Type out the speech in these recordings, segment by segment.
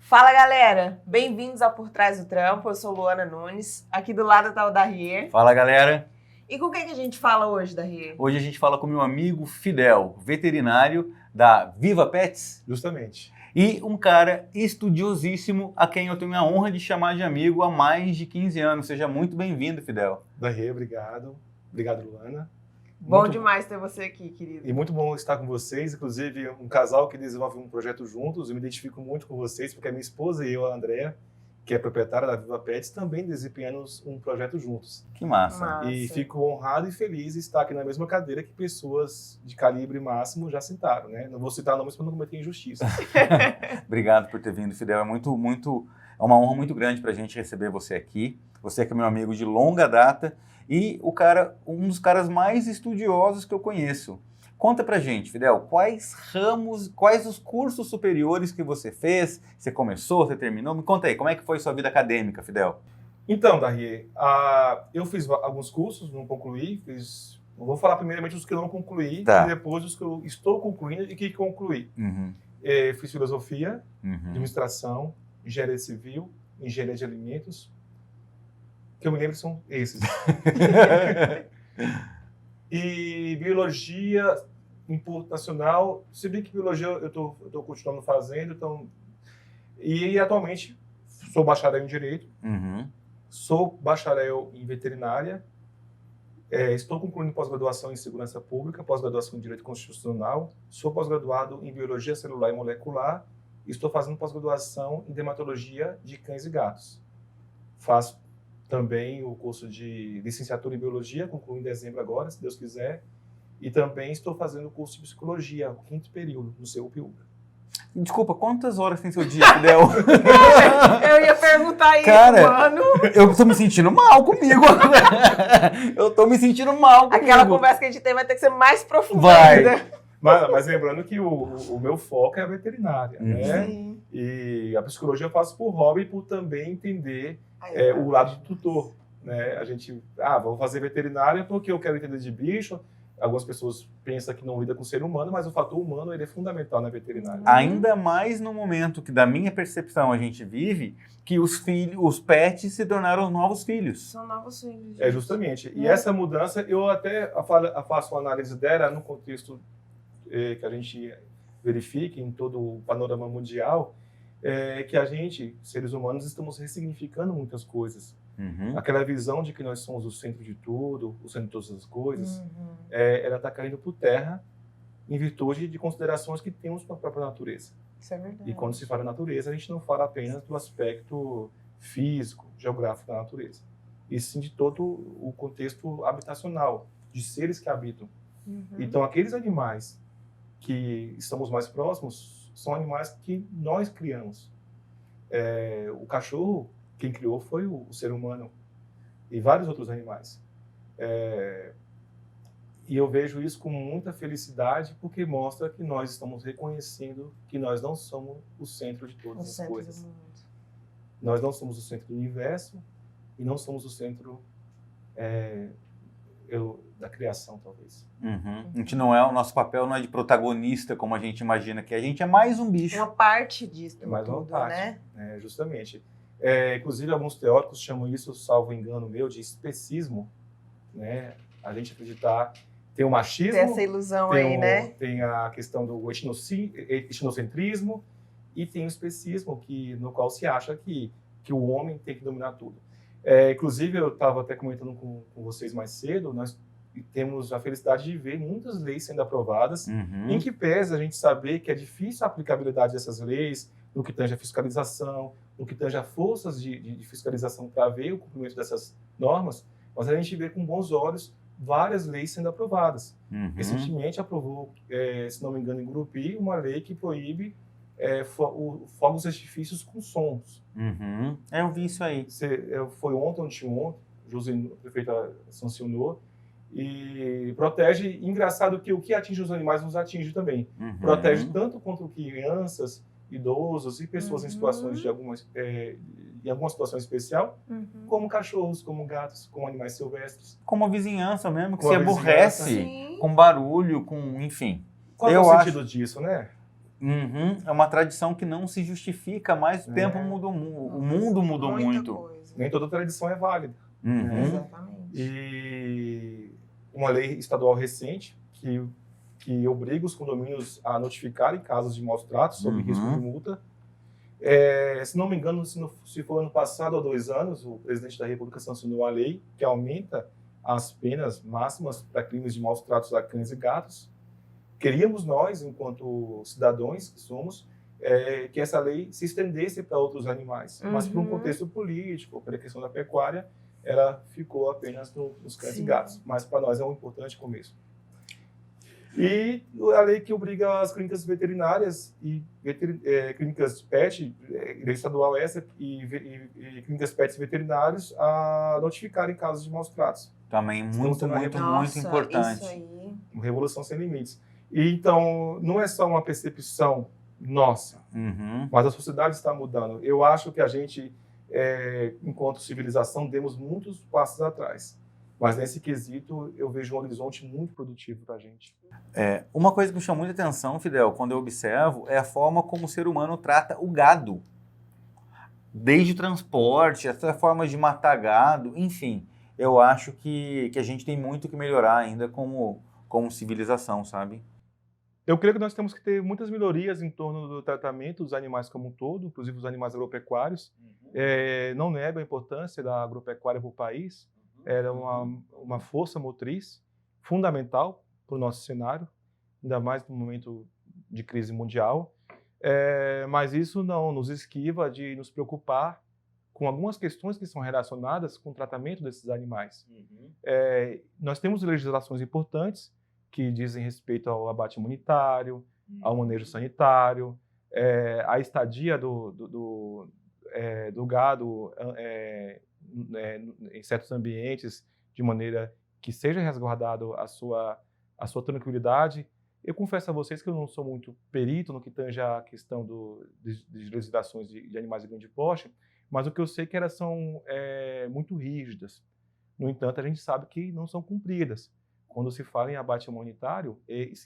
Fala, galera! Bem-vindos ao Por Trás do Trampo. Eu sou Luana Nunes. Aqui do lado tá o Darrier. Fala, galera! E com quem que a gente fala hoje, Darrier? Hoje a gente fala com meu amigo Fidel, veterinário da Viva Pets. Justamente. E um cara estudiosíssimo a quem eu tenho a honra de chamar de amigo há mais de 15 anos. Seja muito bem-vindo, Fidel. Darrier, obrigado. Obrigado, Luana. Bom demais ter você aqui, querido. E muito bom estar com vocês, inclusive um casal que desenvolve um projeto juntos. Eu me identifico muito com vocês, porque a minha esposa e eu, a Andrea, que é proprietária da Viva Pets, também desempenhamos um projeto juntos. Que massa. E fico honrado e feliz de estar aqui na mesma cadeira que pessoas de calibre máximo já sentaram, né? Não vou citar nomes para não cometer injustiça. Obrigado por ter vindo, Fidel. É uma honra muito grande para a gente receber você aqui. Você que é meu amigo de longa data e um dos caras mais estudiosos que eu conheço. Conta pra gente, Fidel, quais os cursos superiores que você fez? Você começou, você terminou? Me conta aí, como é que foi sua vida acadêmica, Fidel? Então, Darrier, eu fiz alguns cursos, não concluí, eu vou falar primeiramente os que eu não concluí, Tá. E depois os que eu estou concluindo e que concluí. Fiz filosofia, administração, engenharia civil, engenharia de alimentos, que eu me lembro são esses. E biologia computacional, se bem que biologia eu estou continuando fazendo, então... E atualmente sou bacharel em Direito, sou bacharel em Veterinária, estou concluindo pós-graduação em Segurança Pública, pós-graduação em Direito Constitucional, sou pós-graduado em Biologia Celular e Molecular e estou fazendo pós-graduação em Dermatologia de Cães e Gatos. Faço também o curso de licenciatura em Biologia, concluo em dezembro agora, se Deus quiser, e também estou fazendo o curso de Psicologia, o 5º período, no CEUP-UBRA. Desculpa, quantas horas tem seu dia, Fidel? Eu ia perguntar isso, Cara, mano. Eu tô me sentindo mal comigo. Eu tô me sentindo mal comigo. Aquela conversa que a gente tem vai ter que ser mais profunda Vai. ainda. Mas lembrando que o meu foco é a veterinária, né? Sim. E a psicologia eu faço por hobby e por também entender o lado do tutor, né? A gente, vou fazer veterinária porque eu quero entender de bicho. Algumas pessoas pensam que não lida com o ser humano, mas o fator humano ele é fundamental na veterinária. Ainda mais no momento que, da minha percepção, a gente vive, que os pets se tornaram os novos filhos. São novos filhos. Justamente. E essa mudança, eu até faço uma análise dela no contexto que a gente verifica em todo o panorama mundial, que a gente, seres humanos, estamos ressignificando muitas coisas. Aquela visão de que nós somos o centro de tudo, o centro de todas as coisas, ela está caindo por terra em virtude de considerações que temos para a própria natureza. Isso é verdade. E quando se fala natureza, a gente não fala apenas do aspecto físico, geográfico da natureza, e sim de todo o contexto habitacional, de seres que habitam. Então, aqueles animais que estamos mais próximos são animais que nós criamos. O cachorro, quem criou foi o ser humano e vários outros animais. E eu vejo isso com muita felicidade porque mostra que nós estamos reconhecendo que nós não somos o centro de todas as coisas. Nós não somos o centro do universo e não somos o centro da criação, talvez. A gente não é, o nosso papel não é de protagonista, como a gente imagina que a gente é mais um bicho. Uma parte disso Mais uma tudo, parte, né? Justamente. Inclusive, alguns teóricos chamam isso, salvo engano meu, de especismo, né? A gente acreditar, tem o machismo, Tem essa ilusão aí, né? Tem a questão do etnocentrismo e tem o especismo, no qual se acha que o homem tem que dominar tudo. Inclusive, eu estava até comentando com vocês mais cedo, nós temos a felicidade de ver muitas leis sendo aprovadas, em que pese a gente saber que é difícil a aplicabilidade dessas leis, no que tange a fiscalização, no que tange a forças de fiscalização para ver o cumprimento dessas normas, mas a gente vê com bons olhos várias leis sendo aprovadas. Recentemente aprovou, se não me engano, em Gurupi, uma lei que proíbe fogos de artifícios com sons. Eu vi isso aí. Foi ontem ou anteontem, a prefeita sancionou, e protege. Engraçado que o que atinge os animais nos atinge também. Protege tanto contra crianças, idosos e pessoas em situações em alguma situação especial, como cachorros, como gatos, como animais silvestres. Como a vizinhança mesmo, que Como se a aborrece vizinhança. com barulho, com enfim. Qual é o sentido disso, né? Uhum. É uma tradição que não se justifica, mas o tempo mudou, o mundo mudou Muita muito. coisa. Nem toda tradição é válida. Uhum. Exatamente. E uma lei estadual recente que obriga os condomínios a notificarem casos de maus tratos sob risco de multa. Se não me engano, se for ano passado ou 2 anos, o presidente da República sancionou uma lei que aumenta as penas máximas para crimes de maus tratos a cães e gatos. Queríamos nós, enquanto cidadãos que somos, que essa lei se estendesse para outros animais. Mas por um contexto político, pela questão da pecuária, ela ficou apenas nos cães e gatos. Mas para nós é um importante começo. E a lei que obriga as clínicas veterinárias e clínicas PET, lei estadual essa, e clínicas PETs veterinários a notificarem casos de maus tratos. Também muito importante. Isso aí. Uma revolução sem limites. E então, não é só uma percepção nossa, mas a sociedade está mudando. Eu acho que a gente, enquanto civilização, demos muitos passos atrás. Mas nesse quesito, eu vejo um horizonte muito produtivo para a gente. Uma coisa que me chama muita atenção, Fidel, quando eu observo, é a forma como o ser humano trata o gado. Desde o transporte, até formas de matar gado, enfim. Eu acho que a gente tem muito que melhorar ainda como civilização, sabe? Eu creio que nós temos que ter muitas melhorias em torno do tratamento dos animais como um todo, inclusive os animais agropecuários. Não nego a importância da agropecuária para o país. Era uma força motriz fundamental para o nosso cenário, ainda mais no momento de crise mundial. Mas isso não nos esquiva de nos preocupar com algumas questões que são relacionadas com o tratamento desses animais. Nós temos legislações importantes que dizem respeito ao abate imunitário, ao manejo sanitário, à estadia do gado em certos ambientes, de maneira que seja resguardado a sua tranquilidade. Eu confesso a vocês que eu não sou muito perito no que tange a questão de legislações de animais de grande porte, mas o que eu sei é que elas são muito rígidas. No entanto, a gente sabe que não são cumpridas. Quando se fala em abate humanitário,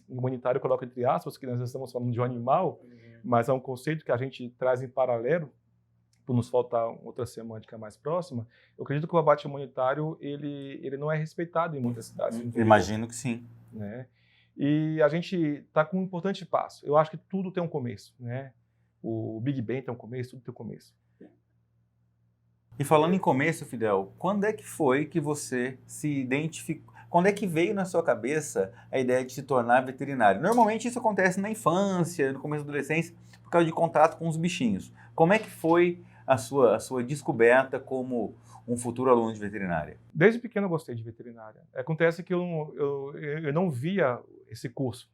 humanitário coloca entre aspas, que nós estamos falando de um animal, mas é um conceito que a gente traz em paralelo, por nos faltar outra semântica mais próxima. Eu acredito que o abate humanitário ele não é respeitado em muitas cidades. Imagino que sim. Né? E a gente está com um importante passo. Eu acho que tudo tem um começo. Né? O Big Bang tem um começo, tudo tem um começo. E falando em começo, Fidel, quando é que foi que você se identificou? Quando é que veio na sua cabeça a ideia de se tornar veterinário? Normalmente isso acontece na infância, no começo da adolescência, por causa de contato com os bichinhos. Como é que foi a sua descoberta como um futuro aluno de veterinária? Desde pequeno eu gostei de veterinária. Acontece que eu não via esse curso.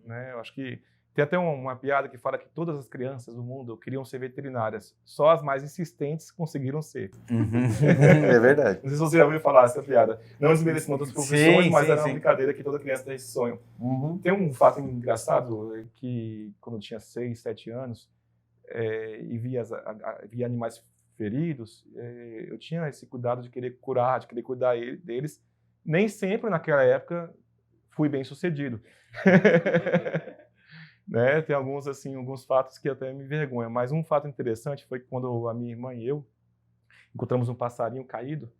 Né? Eu acho que tem até uma piada que fala que todas as crianças do mundo queriam ser veterinárias. Só as mais insistentes conseguiram ser. É verdade. Não sei se você já ouviu falar essa piada. Não desmerecendo outras profissões, mas era uma brincadeira que toda criança tem esse sonho. Tem um fato engraçado que quando eu tinha 6, 7 anos e via animais feridos, eu tinha esse cuidado de querer curar, de querer cuidar deles. Nem sempre naquela época fui bem sucedido. Né? Tem alguns fatos que até me envergonham, mas um fato interessante foi que quando a minha irmã e eu encontramos um passarinho caído,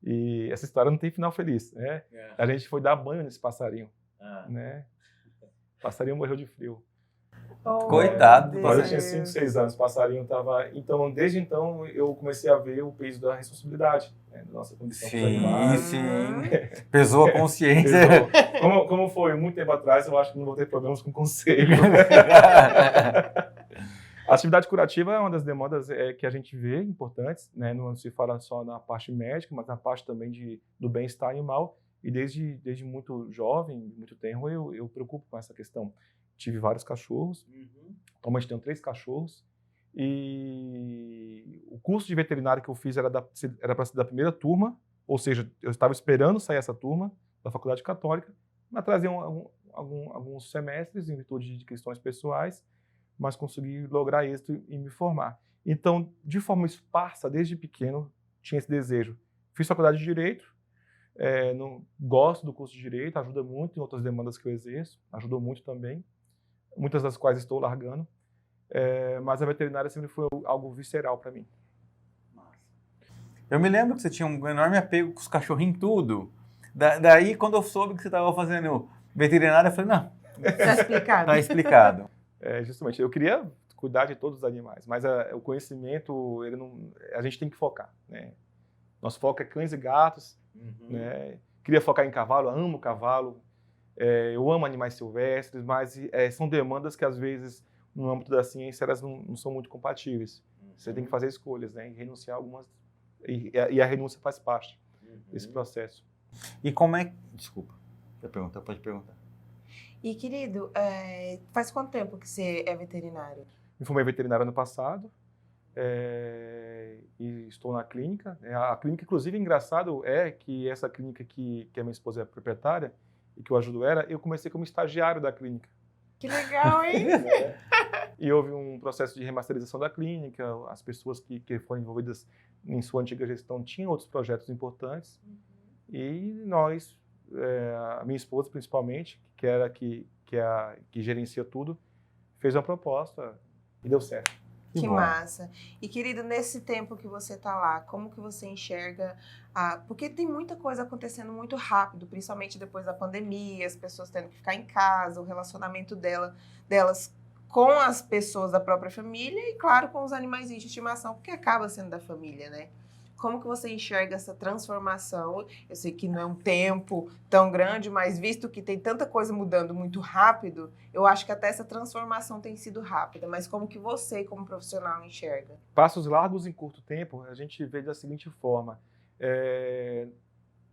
e essa história não tem final feliz, né? A gente foi dar banho nesse passarinho, né? O passarinho morreu de frio. Coitado. Mas eu tinha 5, 6 anos, o passarinho estava... Então, desde então, eu comecei a ver o peso da responsabilidade, né, da nossa condição com os animais. Sim. Pesou a consciência. Pesou. Como foi muito tempo atrás, eu acho que não vou ter problemas com conselho. A atividade curativa é uma das demandas que a gente vê importantes, né? Não se fala só na parte médica, mas na parte também do bem-estar animal. E desde muito jovem, muito tenro, eu preocupo com essa questão. Tive vários cachorros, atualmente tenho 3 cachorros, e o curso de veterinário que eu fiz era para ser da primeira turma, ou seja, eu estava esperando sair essa turma da Faculdade Católica, me atrasei alguns semestres em virtude de questões pessoais, mas consegui lograr êxito e me formar. Então, de forma esparsa, desde pequeno, tinha esse desejo. Fiz faculdade de Direito, gosto do curso de Direito, ajuda muito em outras demandas que eu exerço, ajudou muito também. muitas das quais estou largando, mas a veterinária sempre foi algo visceral para mim. Eu me lembro que você tinha um enorme apego com os cachorrinhos tudo. Daí, quando eu soube que você estava fazendo veterinária, eu falei, não, Tá explicado. tá explicado. Justamente, eu queria cuidar de todos os animais, mas o conhecimento, a gente tem que focar, né? Nosso foco é cães e gatos, né? Queria focar em cavalo, amo cavalo, eu amo animais silvestres, mas são demandas que às vezes no âmbito da ciência elas não são muito compatíveis. Você tem que fazer escolhas, né? E renunciar a algumas, e a renúncia faz parte desse processo. E como é... Desculpa, pode perguntar. E, querido, faz quanto tempo que você é veterinário? Me formei veterinário ano passado, e estou na clínica. A clínica, inclusive, engraçado que essa clínica que a minha esposa é proprietária e que eu ajudo ela, eu comecei como estagiário da clínica. Que legal, hein? E houve um processo de remasterização da clínica, as pessoas que foram envolvidas em sua antiga gestão tinham outros projetos importantes, e nós, a minha esposa principalmente, que gerencia tudo, fez uma proposta e deu certo. Que massa. E, querido, nesse tempo que você está lá, como que você enxerga... Porque tem muita coisa acontecendo muito rápido, principalmente depois da pandemia, as pessoas tendo que ficar em casa, o relacionamento delas com as pessoas da própria família e, claro, com os animais de estimação, porque acaba sendo da família, né? Como que você enxerga essa transformação? Eu sei que não é um tempo tão grande, mas visto que tem tanta coisa mudando muito rápido, eu acho que até essa transformação tem sido rápida. Mas como que você, como profissional, enxerga? Passos largos em curto tempo, a gente vê da seguinte forma.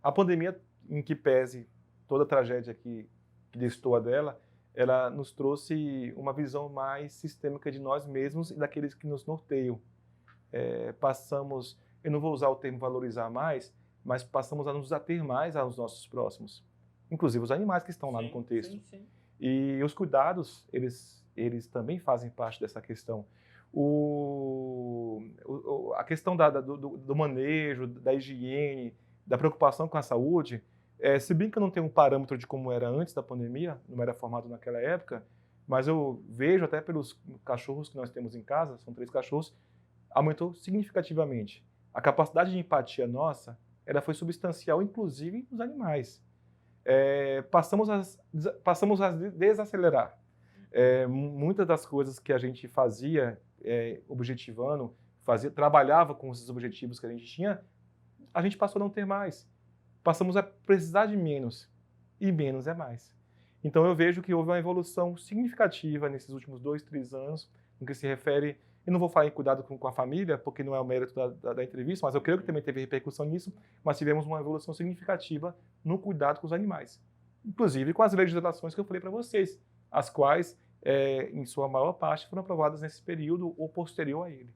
A pandemia, em que pese toda a tragédia que destoa dela, ela nos trouxe uma visão mais sistêmica de nós mesmos e daqueles que nos norteiam. Passamos... Eu não vou usar o termo valorizar mais, mas passamos a nos ater mais aos nossos próximos, inclusive os animais que estão lá no contexto. Sim. E os cuidados, eles também fazem parte dessa questão. A questão do manejo, da higiene, da preocupação com a saúde, se bem que eu não tenho um parâmetro de como era antes da pandemia, não era formado naquela época, mas eu vejo até pelos cachorros que nós temos em casa, são 3 cachorros, aumentou significativamente. A capacidade de empatia nossa, ela foi substancial, inclusive nos animais. Passamos a desacelerar. Muitas das coisas que a gente fazia, objetivando, trabalhava com esses objetivos que a gente tinha, a gente passou a não ter mais. Passamos a precisar de menos, e menos é mais. Então eu vejo que houve uma evolução significativa nesses últimos 2, 3 anos, no que se refere... Eu não vou falar em cuidado com a família, porque não é o mérito da entrevista, mas eu creio que também teve repercussão nisso, mas tivemos uma evolução significativa no cuidado com os animais. Inclusive com as legislações que eu falei para vocês, as quais, em sua maior parte, foram aprovadas nesse período ou posterior a ele.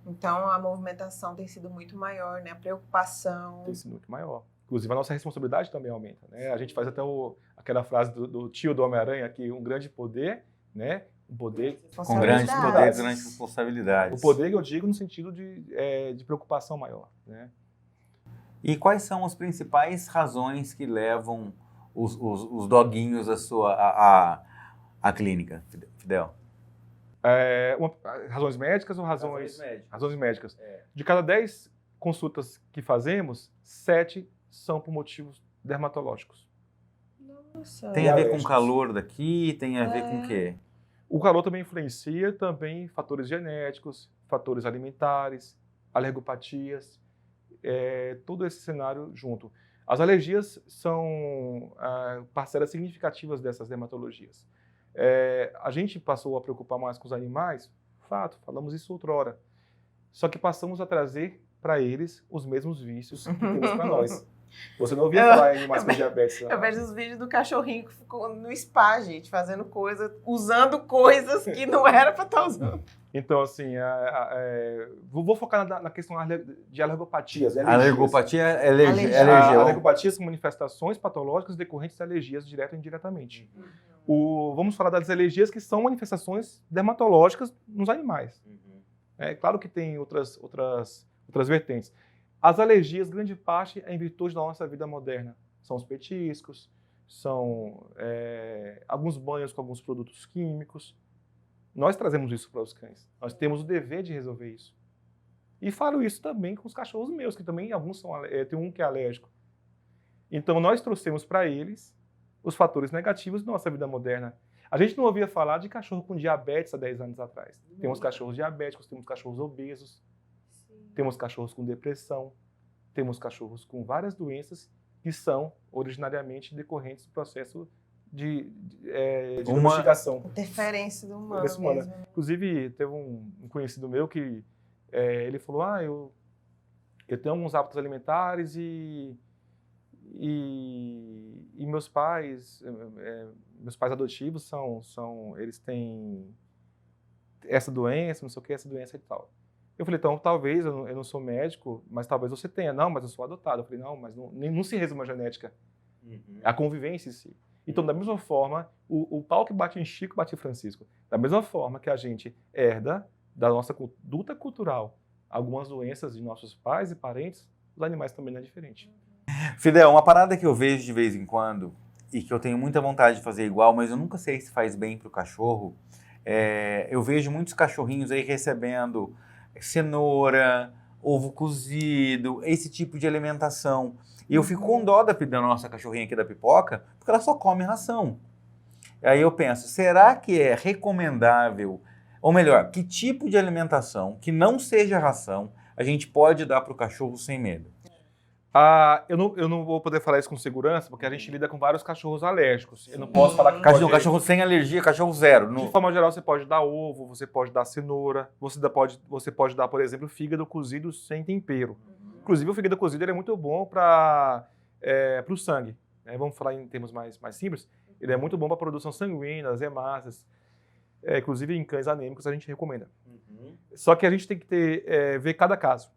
Então, a movimentação tem sido muito maior, né? A preocupação... Tem sido muito maior. Inclusive, a nossa responsabilidade também aumenta, né? A gente faz até aquela frase do tio do Homem-Aranha, que um grande poder, né? Um poder com grandes poderes, grandes responsabilidades. O poder, eu digo, no sentido de preocupação maior, né? E quais são as principais razões que levam os doguinhos à clínica, Fidel? Razões médicas ou razões médicas? Razões médicas. É. De cada 10 consultas que fazemos, 7 são por motivos dermatológicos. Nossa. Tem a ver com o calor daqui? Tem a ver com o quê? O calor também influencia, também fatores genéticos, fatores alimentares, alergopatias, todo esse cenário junto. As alergias são parcelas significativas dessas dermatologias. A gente passou a preocupar mais com os animais, fato, falamos isso outrora. Só que passamos a trazer para eles os mesmos vícios que temos para nós. Você não ouvia falar em animais com diabetes? Eu vejo os vídeos do cachorrinho que ficou no spa, gente, fazendo coisa, usando coisas que não era para estar usando. Então, assim, vou focar na questão de alergopatias. Alergopatia é alergia. Alergopatias são manifestações patológicas decorrentes de alergias direta ou indiretamente. Vamos falar das alergias que são manifestações dermatológicas nos animais. É claro que tem outras vertentes. As alergias, grande parte, é em virtude da nossa vida moderna. São os petiscos, alguns banhos com alguns produtos químicos. Nós trazemos isso para os cães. Nós temos o dever de resolver isso. E falo isso também com os cachorros meus, que também alguns tem um que é alérgico. Então, nós trouxemos para eles os fatores negativos da nossa vida moderna. A gente não ouvia falar de cachorro com diabetes há 10 anos atrás. Temos cachorros diabéticos, temos cachorros obesos, temos cachorros com depressão, temos cachorros com várias doenças que são originariamente decorrentes do processo de domesticação. Interferência do humano mesmo. Inclusive, teve um conhecido meu que ele falou, eu tenho alguns hábitos alimentares e meus pais adotivos eles têm essa doença, não sei o que, essa doença e tal. Eu falei, então, talvez, eu não sou médico, mas talvez você tenha. Não, mas eu sou adotado. Eu falei, não, mas não se resume a genética. A convivência em si. Então, da mesma forma, o pau que bate em Chico, bate em Francisco. Da mesma forma que a gente herda da nossa conduta cultural algumas doenças de nossos pais e parentes, os animais também não é diferente. Fidel, uma parada que eu vejo de vez em quando e que eu tenho muita vontade de fazer igual, mas eu nunca sei se faz bem para o cachorro, eu vejo muitos cachorrinhos aí recebendo cenoura, ovo cozido, esse tipo de alimentação. E eu fico com dó da nossa cachorrinha aqui da Pipoca, porque ela só come ração. Aí eu penso, será que é recomendável, ou melhor, que tipo de alimentação que não seja ração a gente pode dar para o cachorro sem medo? Eu não vou poder falar isso com segurança, porque a gente lida com vários cachorros alérgicos. Eu não posso falar que cachorro sem alergia, cachorro zero. De forma geral, você pode dar ovo, você pode dar cenoura, você pode dar, por exemplo, fígado cozido sem tempero. Inclusive, o fígado cozido ele é muito bom para o sangue. Vamos falar em termos mais simples. Ele é muito bom para a produção sanguínea, as hemácias. Inclusive, em cães anêmicos, a gente recomenda. Só que a gente tem que ver cada caso.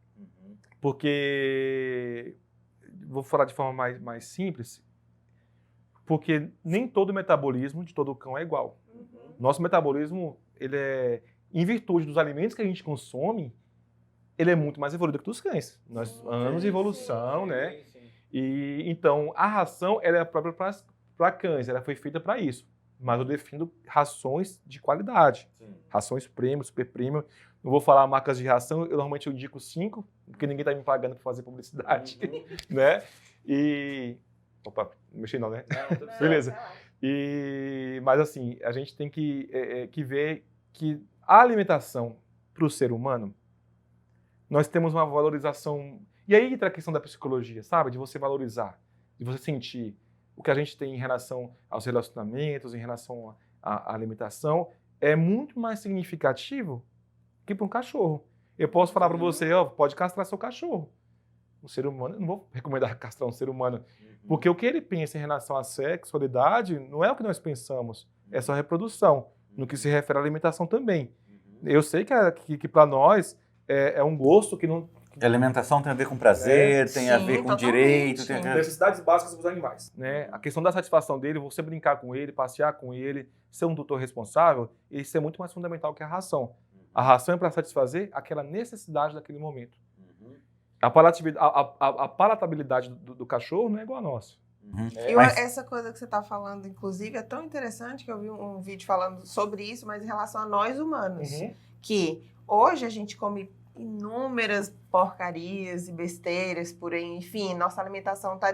Porque, vou falar de forma mais simples, porque nem todo metabolismo de todo cão é igual. Nosso metabolismo, ele em virtude dos alimentos que a gente consome, ele é muito mais evoluído que dos cães. Nós anos de evolução, né? E então a ração ela é própria para cães, ela foi feita para isso. Mas eu defendo rações de qualidade, rações premium, super premium. Não vou falar marcas de ração, eu normalmente indico 5, porque ninguém está me pagando para fazer publicidade, né? Opa, não mexi não, né? Não, beleza. Mas assim, a gente tem que ver que a alimentação para o ser humano, nós temos uma valorização. E aí entra a questão da psicologia, sabe? De você valorizar, de você sentir o que a gente tem em relação aos relacionamentos, em relação à alimentação, é muito mais significativo que para um cachorro. Eu posso falar para você, pode castrar seu cachorro. Um ser humano, eu não vou recomendar castrar um ser humano, porque o que ele pensa em relação à sexualidade não é o que nós pensamos, é só reprodução, no que se refere à alimentação também. Eu sei que para nós é um gosto que não... A alimentação tem a ver com prazer, tem a ver com direito. Tem necessidades básicas dos animais. Né? A questão da satisfação dele, você brincar com ele, passear com ele, ser um tutor responsável, isso é muito mais fundamental que a ração. A ração é para satisfazer aquela necessidade daquele momento. A palatabilidade do cachorro não é igual a nossa. Essa coisa que você está falando, inclusive, é tão interessante que eu vi um vídeo falando sobre isso, mas em relação a nós humanos. Que hoje a gente come inúmeras porcarias e besteiras por aí, enfim, nossa alimentação está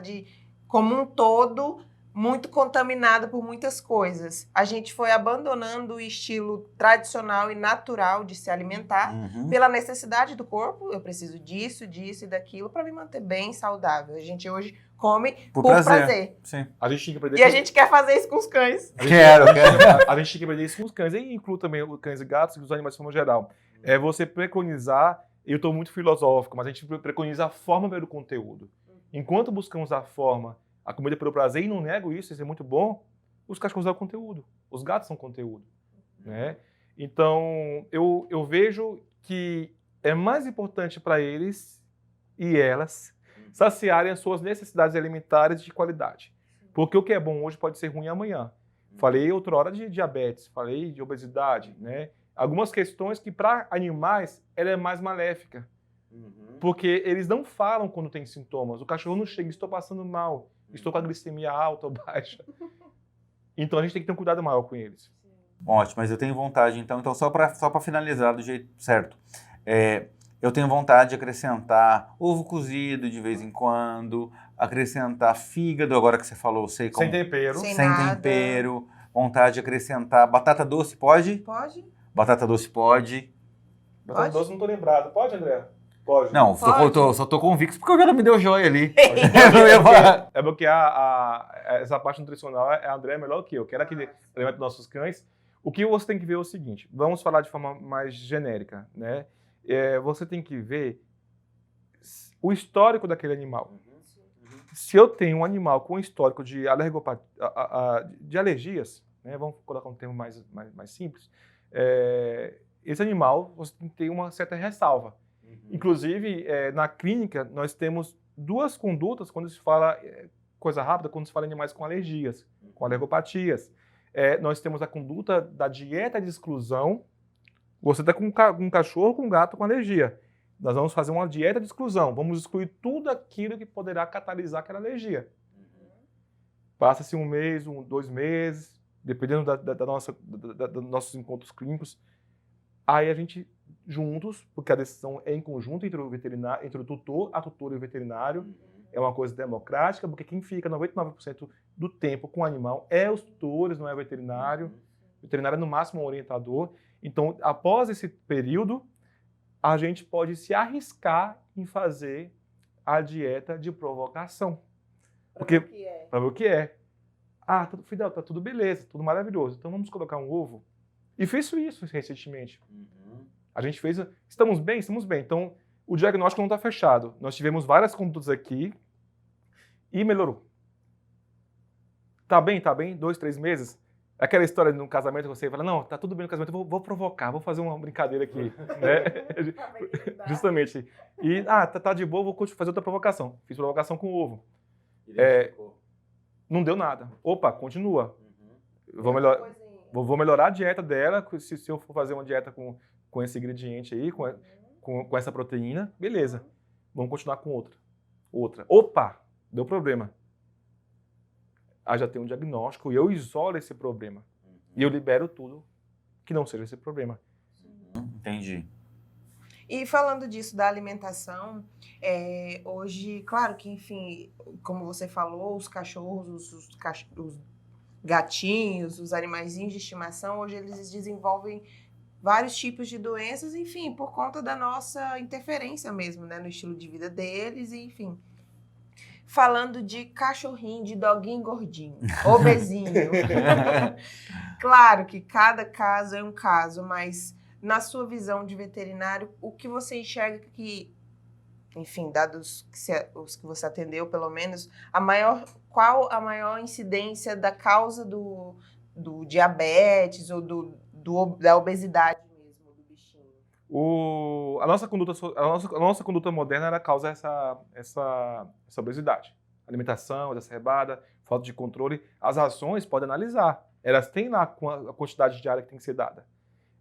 como um todo muito contaminada por muitas coisas. A gente foi abandonando o estilo tradicional e natural de se alimentar pela necessidade do corpo. Eu preciso disso e daquilo para me manter bem saudável. A gente hoje come por prazer. Sim. A gente tem que aprender a gente quer fazer isso com os cães. Quero. A gente tem que aprender isso com os cães. E inclui também os cães e gatos e os animais de forma geral. É você preconizar, eu estou muito filosófico, mas a gente preconiza a forma pelo conteúdo. Enquanto buscamos a forma, a comida pelo prazer, e não nego isso é muito bom, os cachorros são conteúdo, os gatos são conteúdo. Né? Então, eu vejo que é mais importante para eles e elas saciarem as suas necessidades alimentares de qualidade. Porque o que é bom hoje pode ser ruim amanhã. Falei outra hora de diabetes, falei de obesidade, né? Algumas questões que para animais ela é mais maléfica. Porque eles não falam quando tem sintomas. O cachorro não chega, estou passando mal. estou com a glicemia alta ou baixa. Então a gente tem que ter um cuidado maior com eles. Ótimo, mas eu tenho vontade, então só para finalizar do jeito certo, eu tenho vontade de acrescentar ovo cozido de vez em quando, acrescentar fígado, agora que você falou, sei como... Sem tempero. Sem Sem nada. tempero, vontade de acrescentar batata doce, pode? Pode? Batata doce pode. Batata doce não tô lembrado. Pode, André? Pode. Não, Pode. só tô convicto porque o cara me deu joia ali. É porque essa parte nutricional, a André é melhor que eu, que era que alimenta os nossos cães. O que você tem que ver é o seguinte, vamos falar de forma mais genérica, né? Você tem que ver o histórico daquele animal. Se eu tenho um animal com histórico de de alergias, né? Vamos colocar um termo mais simples, esse animal você tem que ter uma certa ressalva. Inclusive, na clínica, nós temos duas condutas quando se fala, coisa rápida, quando se fala em animais com alergias, com alergopatias. Nós temos a conduta da dieta de exclusão. Você está com um cachorro, com um gato com alergia. Nós vamos fazer uma dieta de exclusão. Vamos excluir tudo aquilo que poderá catalisar aquela alergia. Passa-se 1 mês, 2 meses, dependendo dos nossos encontros clínicos. Aí a gente, juntos, porque a decisão é em conjunto entre o veterinário, entre o tutor, a tutora e o veterinário, é uma coisa democrática, porque quem fica 99% do tempo com o animal é os tutores, não é o veterinário. O veterinário é no máximo um orientador. Então, após esse período, a gente pode se arriscar em fazer a dieta de provocação. Porque, para ver o que é. Fidel, tá tudo beleza, tudo maravilhoso. Então vamos colocar um ovo. E fiz isso recentemente. A gente fez. Estamos bem? Estamos bem. Então, o diagnóstico não está fechado. Nós tivemos várias condutas aqui e melhorou. Tá bem? 2, 3 meses? Aquela história de um casamento que você fala, não, tá tudo bem no casamento, eu vou provocar, vou fazer uma brincadeira aqui. Né? Justamente. E, tá de boa, vou fazer outra provocação. Fiz provocação com ovo. Não deu nada. Opa, continua. Vou melhorar a dieta dela, se eu for fazer uma dieta com esse ingrediente aí, com essa proteína, beleza. Vamos continuar com outra. Opa, deu problema. Já tem um diagnóstico e eu isolo esse problema. E eu libero tudo que não seja esse problema. Entendi. E falando disso, da alimentação, hoje, claro que, enfim, como você falou, os cachorros, os gatinhos, os animaizinhos de estimação, hoje eles desenvolvem vários tipos de doenças, enfim, por conta da nossa interferência mesmo, né, no estilo de vida deles, enfim. Falando de cachorrinho, de doguinho gordinho, obesinho. Claro que cada caso é um caso, mas na sua visão de veterinário, o que você enxerga que, enfim, dados os que você atendeu, pelo menos, qual a maior incidência da causa do diabetes ou da obesidade mesmo do bichinho? A nossa conduta moderna ela causa essa obesidade. Alimentação exacerbada, falta de controle. As ações podem analisar. Elas têm lá a quantidade diária que tem que ser dada.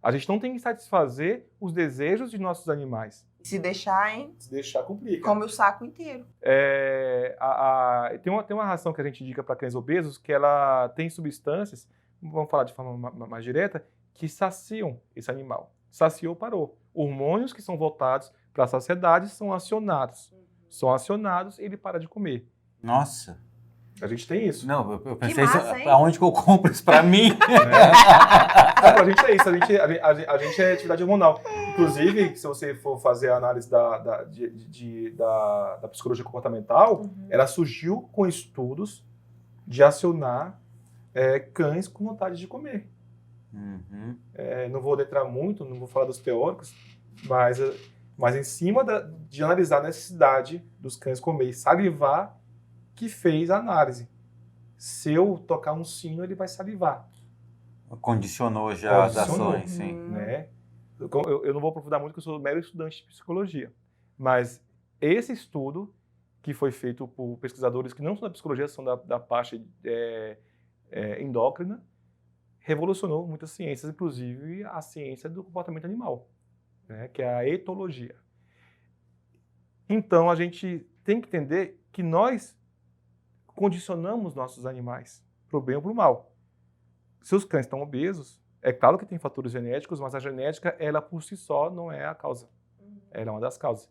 A gente não tem que satisfazer os desejos de nossos animais. Se deixar, hein? Se deixar, complica. Come o saco inteiro. Tem uma ração que a gente indica para cães obesos que ela tem substâncias, vamos falar de forma mais direta, que saciam esse animal. Saciou, parou. Hormônios que são voltados para a saciedade são acionados. São acionados e ele para de comer. Nossa. A gente tem isso. Não, eu pensei massa, isso, aonde que eu compro isso pra mim? A gente é isso, a gente é atividade hormonal. Inclusive, se você for fazer a análise da psicologia comportamental, ela surgiu com estudos de acionar cães com vontade de comer. Não vou adentrar muito, não vou falar dos teóricos, mas em cima de analisar a necessidade dos cães comer e salivar, que fez a análise. Se eu tocar um sino, ele vai salivar. Condicionou já as ações, sim. Né? Eu não vou aprofundar muito, porque eu sou mero estudante de psicologia. Mas esse estudo, que foi feito por pesquisadores que não são da psicologia, são da parte endócrina, revolucionou muitas ciências, inclusive a ciência do comportamento animal, né? Que é a etologia. Então, a gente tem que entender que nós, condicionamos nossos animais para o bem ou para o mal. Se os cães estão obesos, é claro que tem fatores genéticos, mas a genética, ela por si só não é a causa. Ela é uma das causas.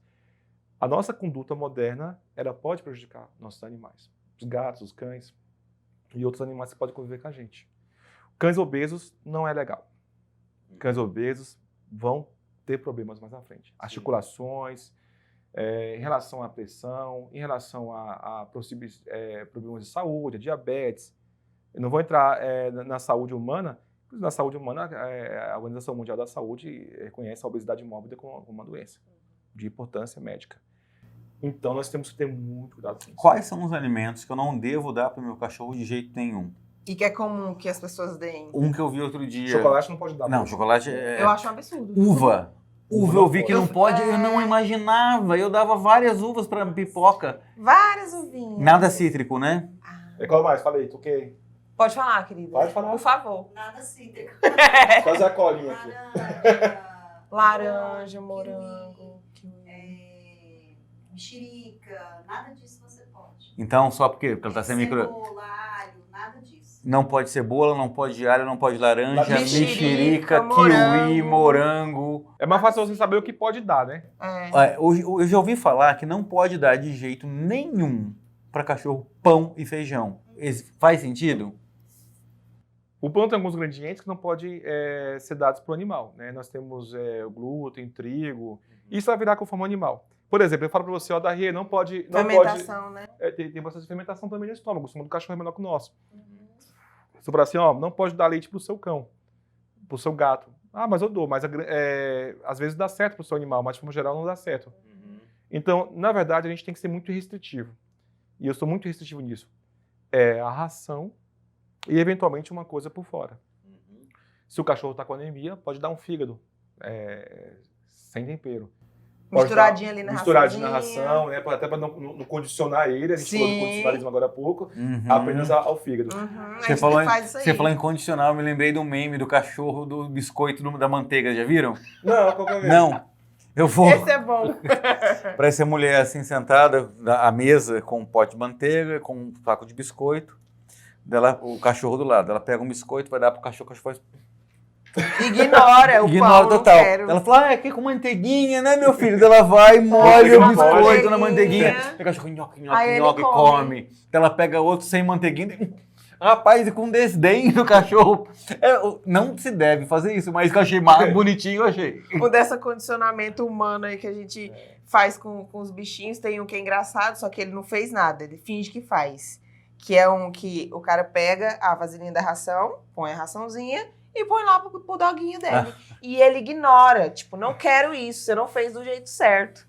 A nossa conduta moderna, ela pode prejudicar nossos animais. Os gatos, os cães e outros animais que podem conviver com a gente. Cães obesos não é legal. Cães obesos vão ter problemas mais na frente. Articulações, em relação à pressão, em relação a possíveis problemas de saúde, a diabetes. Eu não vou entrar na saúde humana. Na saúde humana, a Organização Mundial da Saúde reconhece a obesidade mórbida como uma doença de importância médica. Então, nós temos que ter muito cuidado com isso. Quais são os alimentos que eu não devo dar para o meu cachorro de jeito nenhum? E que é comum que as pessoas deem. Um que eu vi outro dia... Chocolate não pode dar. Não, chocolate é... Eu acho um absurdo. Uva. Uva eu vi que não pode, eu não É. imaginava. Eu dava várias uvas para pipoca. Várias uvinhas. Nada cítrico, né? E qual mais? Falei, toquei. Pode falar, querida. Pode falar. Por favor. Nada cítrico. Faz a colinha aqui. Laranja, morango. Mexerica, nada disso você pode. Então, só porque ela tá sem micro... Cebola, alho, nada disso. Não pode cebola, não pode alho, não pode laranja, Mexerica, kiwi, morango. É mais fácil você saber o que pode dar, né? Eu já ouvi falar que não pode dar de jeito nenhum para cachorro pão e feijão. Faz sentido? O pão tem alguns ingredientes que não podem ser dados para o animal, né? Nós temos o glúten, trigo. Isso vai virar conforme o animal. Por exemplo, eu falo para você, ó, Darriê, não pode... Fermentação, né? Tem bastante fermentação também no estômago. O estômago do cachorro é menor que o nosso. Você fala assim, ó, não pode dar leite para o seu cão, para o seu gato. Ah, mas eu dou. Mas às vezes dá certo para o seu animal, mas de forma geral não dá certo. Então, na verdade, a gente tem que ser muito restritivo. E eu sou muito restritivo nisso. A ração e, eventualmente, uma coisa por fora. Se o cachorro está com anemia, pode dar um fígado sem tempero. Misturadinho ali na Misturadinho na raçãozinha. ração, né? Até para não condicionar ele. A gente falou do Sim. condicionalismo agora há pouco. Apenas ao fígado. Uhum, Você falou, faz isso aí. você falou em condicional, eu me lembrei do meme do cachorro do biscoito da manteiga, já viram? Não, qualquer vez. Não. Eu vou Esse é bom. para essa mulher assim sentada à mesa com um pote de manteiga, com um saco de biscoito, o cachorro do lado. Ela pega um biscoito, vai dar pro cachorro, o cachorro faz... Ignora o Ignora pão, total. não quero. Ela fala, aqui com manteiguinha, né, meu filho? Ela vai, molha o Uma biscoito na manteiguinha. manteiguinha. O cachorro nhoque, Aí ele nhoque, come. Ela pega outro sem manteiguinha. Rapaz, e com desdém do cachorro. Não se deve fazer isso, mas que eu achei mais bonitinho, eu achei. O dessa condicionamento humano aí que a gente faz com os bichinhos, tem um que é engraçado, só que ele não fez nada, ele finge que faz. Que é um que o cara pega a vasilhinha da ração, põe a raçãozinha e põe lá pro doguinho dele. E ele ignora, tipo, não quero isso, você não fez do jeito certo.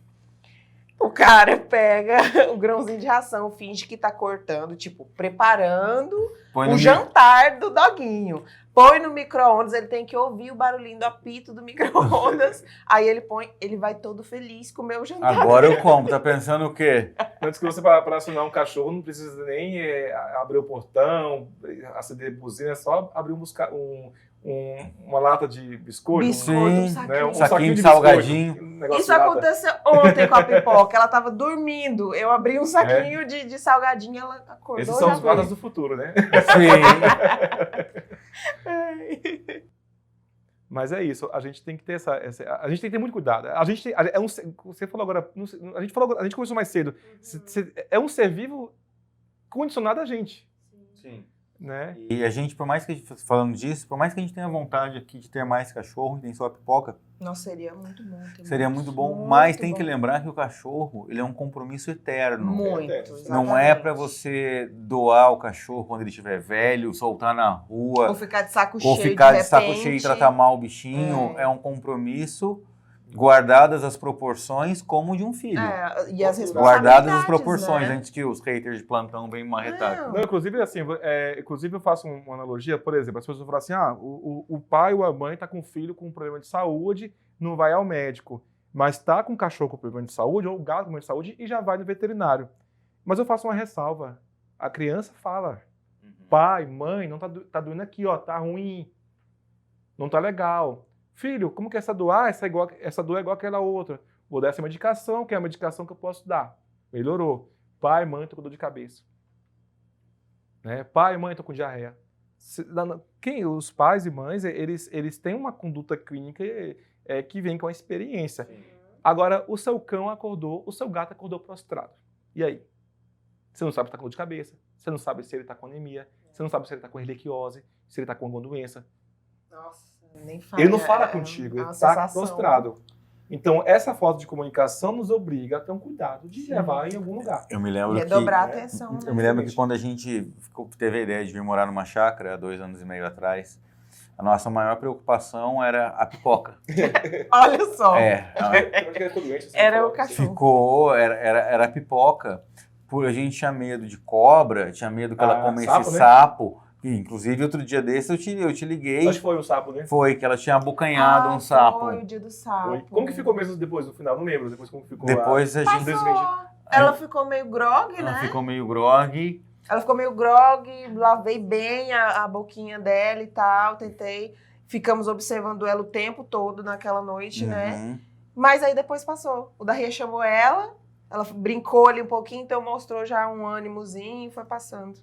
O cara pega o grãozinho de ração, finge que tá cortando, tipo, preparando o jantar do doguinho. Põe no micro-ondas, ele tem que ouvir o barulhinho do apito do micro-ondas. Aí ele vai todo feliz comer o jantar. Agora eu como, tá pensando o quê? Antes que você para acionar um cachorro, não precisa nem abrir o portão, acender buzina, é só abrir uma lata de biscoito. Sim, saquinho. Um saquinho de salgadinho. negócio Isso de lata. aconteceu ontem com a pipoca. Ela tava dormindo. Eu abri um saquinho de salgadinho, ela acordou. Esses são já os guardas veio. do futuro, né? Sim. Mas é isso, a gente tem que ter a gente tem que ter muito cuidado. Você falou agora, a gente conversou mais cedo. É um ser vivo condicionado a gente. Sim. Né? E a gente, por mais que a gente, falando disso, por mais que a gente tenha vontade aqui de ter mais cachorro, tem só a pipoca, Nossa, seria muito bom. seria muito bom, mas tem que lembrar que o cachorro, ele é um compromisso eterno. Muito, Não é para você doar o cachorro quando ele estiver velho, soltar na rua, Ou ficar de saco ou cheio ficar de de saco repente. cheio e tratar mal o bichinho. É. É um compromisso, guardadas as proporções, como de um filho. E as responsabilidades, Guardadas as proporções, né? antes que os haters de plantão venham marretar. Não, inclusive, assim, inclusive eu faço uma analogia, por exemplo, as pessoas falam assim, o pai ou a mãe está com um filho com um problema de saúde, não vai ao médico, mas está com um cachorro com problema de saúde, ou um gato com problema de saúde, e já vai no veterinário. Mas eu faço uma ressalva. A criança fala, pai, mãe, não tá doendo aqui, ó, tá ruim, não tá legal. Filho, como que essa dor? Essa dor é igual aquela outra. Vou dar essa medicação, que é a medicação que eu posso dar. Melhorou. Pai, mãe, tô com dor de cabeça. né? Pai e mãe, tô com diarreia. Os pais e mães, eles têm uma conduta clínica que vem com a experiência. Agora, o seu cão acordou, o seu gato acordou prostrado. E aí? Você não sabe se está com dor de cabeça, você não sabe se ele está com anemia, você não sabe se ele está com erliquiose, se ele está com alguma doença. Nossa, nem fala. Ele não fala contigo, ele está prostrado. Então, essa falta de comunicação nos obriga a ter um cuidado de levar em algum lugar. Eu me lembro E dobrar a atenção. Eu me lembro que quando a gente teve a ideia de vir morar numa chácara há 2 anos e meio atrás, a nossa maior preocupação era a pipoca. Olha só. Era o cachorro. Era a pipoca. A gente tinha medo de cobra, tinha medo que ela comesse sapo. Inclusive, outro dia desse eu te liguei. Acho que foi um sapo, né? Foi, que ela tinha abocanhado um sapo. Foi o dia do sapo. Foi. Como que ficou mesmo depois, no final? Não lembro. Depois como ficou Depois a gente... Ela ficou meio grog, né? Ela ficou meio grog. Ela ficou meio grog, lavei bem a boquinha dela e tal, tentei. Ficamos observando ela o tempo todo naquela noite, né? Mas aí depois passou. O Darria chamou ela brincou ali um pouquinho, então mostrou já um ânimozinho e foi passando.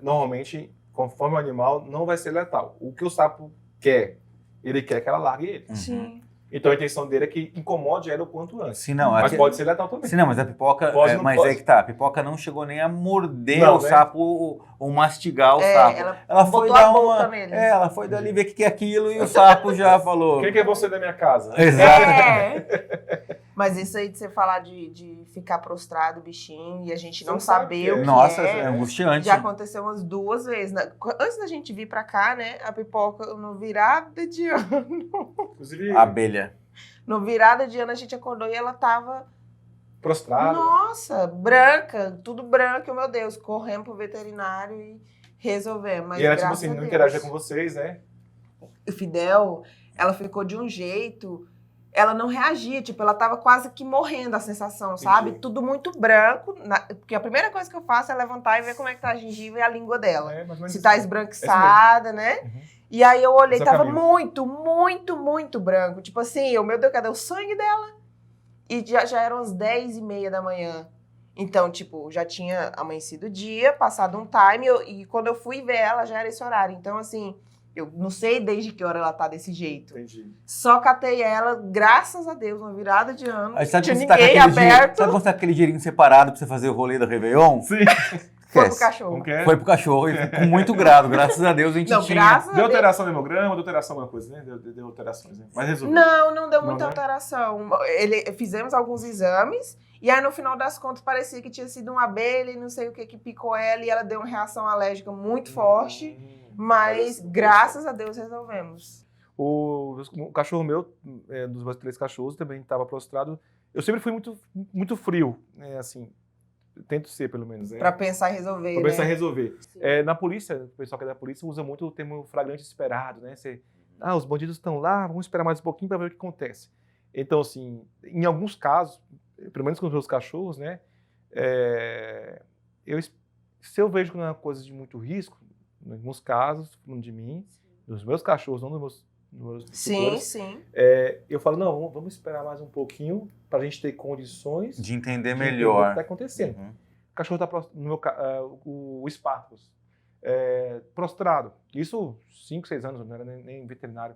Normalmente, conforme o animal, não vai ser letal. O que o sapo quer? Ele quer que ela largue ele. Sim. Então a intenção dele é que incomode ela o quanto antes. Sim, não, mas pode ser letal também. Sim, não, mas a pipoca... mas é que tá, a pipoca não chegou nem a morder o sapo ou mastigar o sapo. Ela foi dar uma... nele. Ela foi dali ver o que é aquilo e o sapo já falou... Quem que é você da minha casa? Exato. Mas isso aí de você falar de ficar prostrado, bichinho, e a gente não sabe saber o que Nossa, é angustiante. Já aconteceu umas 2 vezes. Antes da gente vir pra cá, né, a pipoca, no virada de ano... Inclusive... Abelha. No virada de ano, a gente acordou e ela tava... prostrada. Nossa, branca, tudo branco, meu Deus. Corremos pro veterinário e resolvemos. Mas e ela, tipo assim, não interagia com vocês, né? O Fidel, ela ficou de um jeito... Ela não reagia, tipo, ela tava quase que morrendo a sensação, sabe? Entendi. Tudo muito branco, porque a primeira coisa que eu faço é levantar e ver como é que tá a gengiva e a língua dela. Se tá esbranquiçada, né? Uhum. E aí eu olhei, tava caminho. muito, muito, muito branco. Tipo assim, meu Deus, cadê o sangue dela? E já eram as 10h30 da manhã. Então, tipo, já tinha amanhecido o dia, passado um time, e quando eu fui ver ela, já era esse horário. Então, assim... Eu não sei desde que hora ela tá desse jeito. Entendi. Só catei ela, graças a Deus, uma virada de ano. Aí, sabe tinha quando ninguém aberto. Sabe quando tá aquele dinheirinho separado pra você fazer o rolê do Réveillon? Sim. Foi pro cachorro. Foi pro cachorro e com muito grado. Graças a Deus a gente tinha. Deu alteração no hemograma, deu alteração alguma coisa, né? Deu alterações, né? Mas resolveu. Não deu muita alteração. Fizemos alguns exames e aí no final das contas parecia que tinha sido uma abelha e não sei o que picou ela e ela deu uma reação alérgica muito forte. Mas, graças a Deus, resolvemos. O cachorro meu, dos meus 3 cachorros, também estava prostrado. Eu sempre fui muito, muito frio, né? Assim, tento ser, pelo menos. Né? Pra pensar em resolver, Pra pensar em né? resolver. Na polícia, o pessoal que é da polícia usa muito o termo flagrante esperado, né? Os bandidos estão lá, vamos esperar mais um pouquinho para ver o que acontece. Então, assim, em alguns casos, pelo menos com os meus cachorros, né? Se eu vejo que não é uma coisa de muito risco, em alguns casos, falando de mim, dos meus cachorros, não dos meus tutores, Sim. Eu falo, não, vamos esperar mais um pouquinho para a gente ter condições de entender o melhor que está acontecendo. Uhum. O cachorro está o Spartacus, prostrado. Isso 5, 6 anos, não era nem veterinário.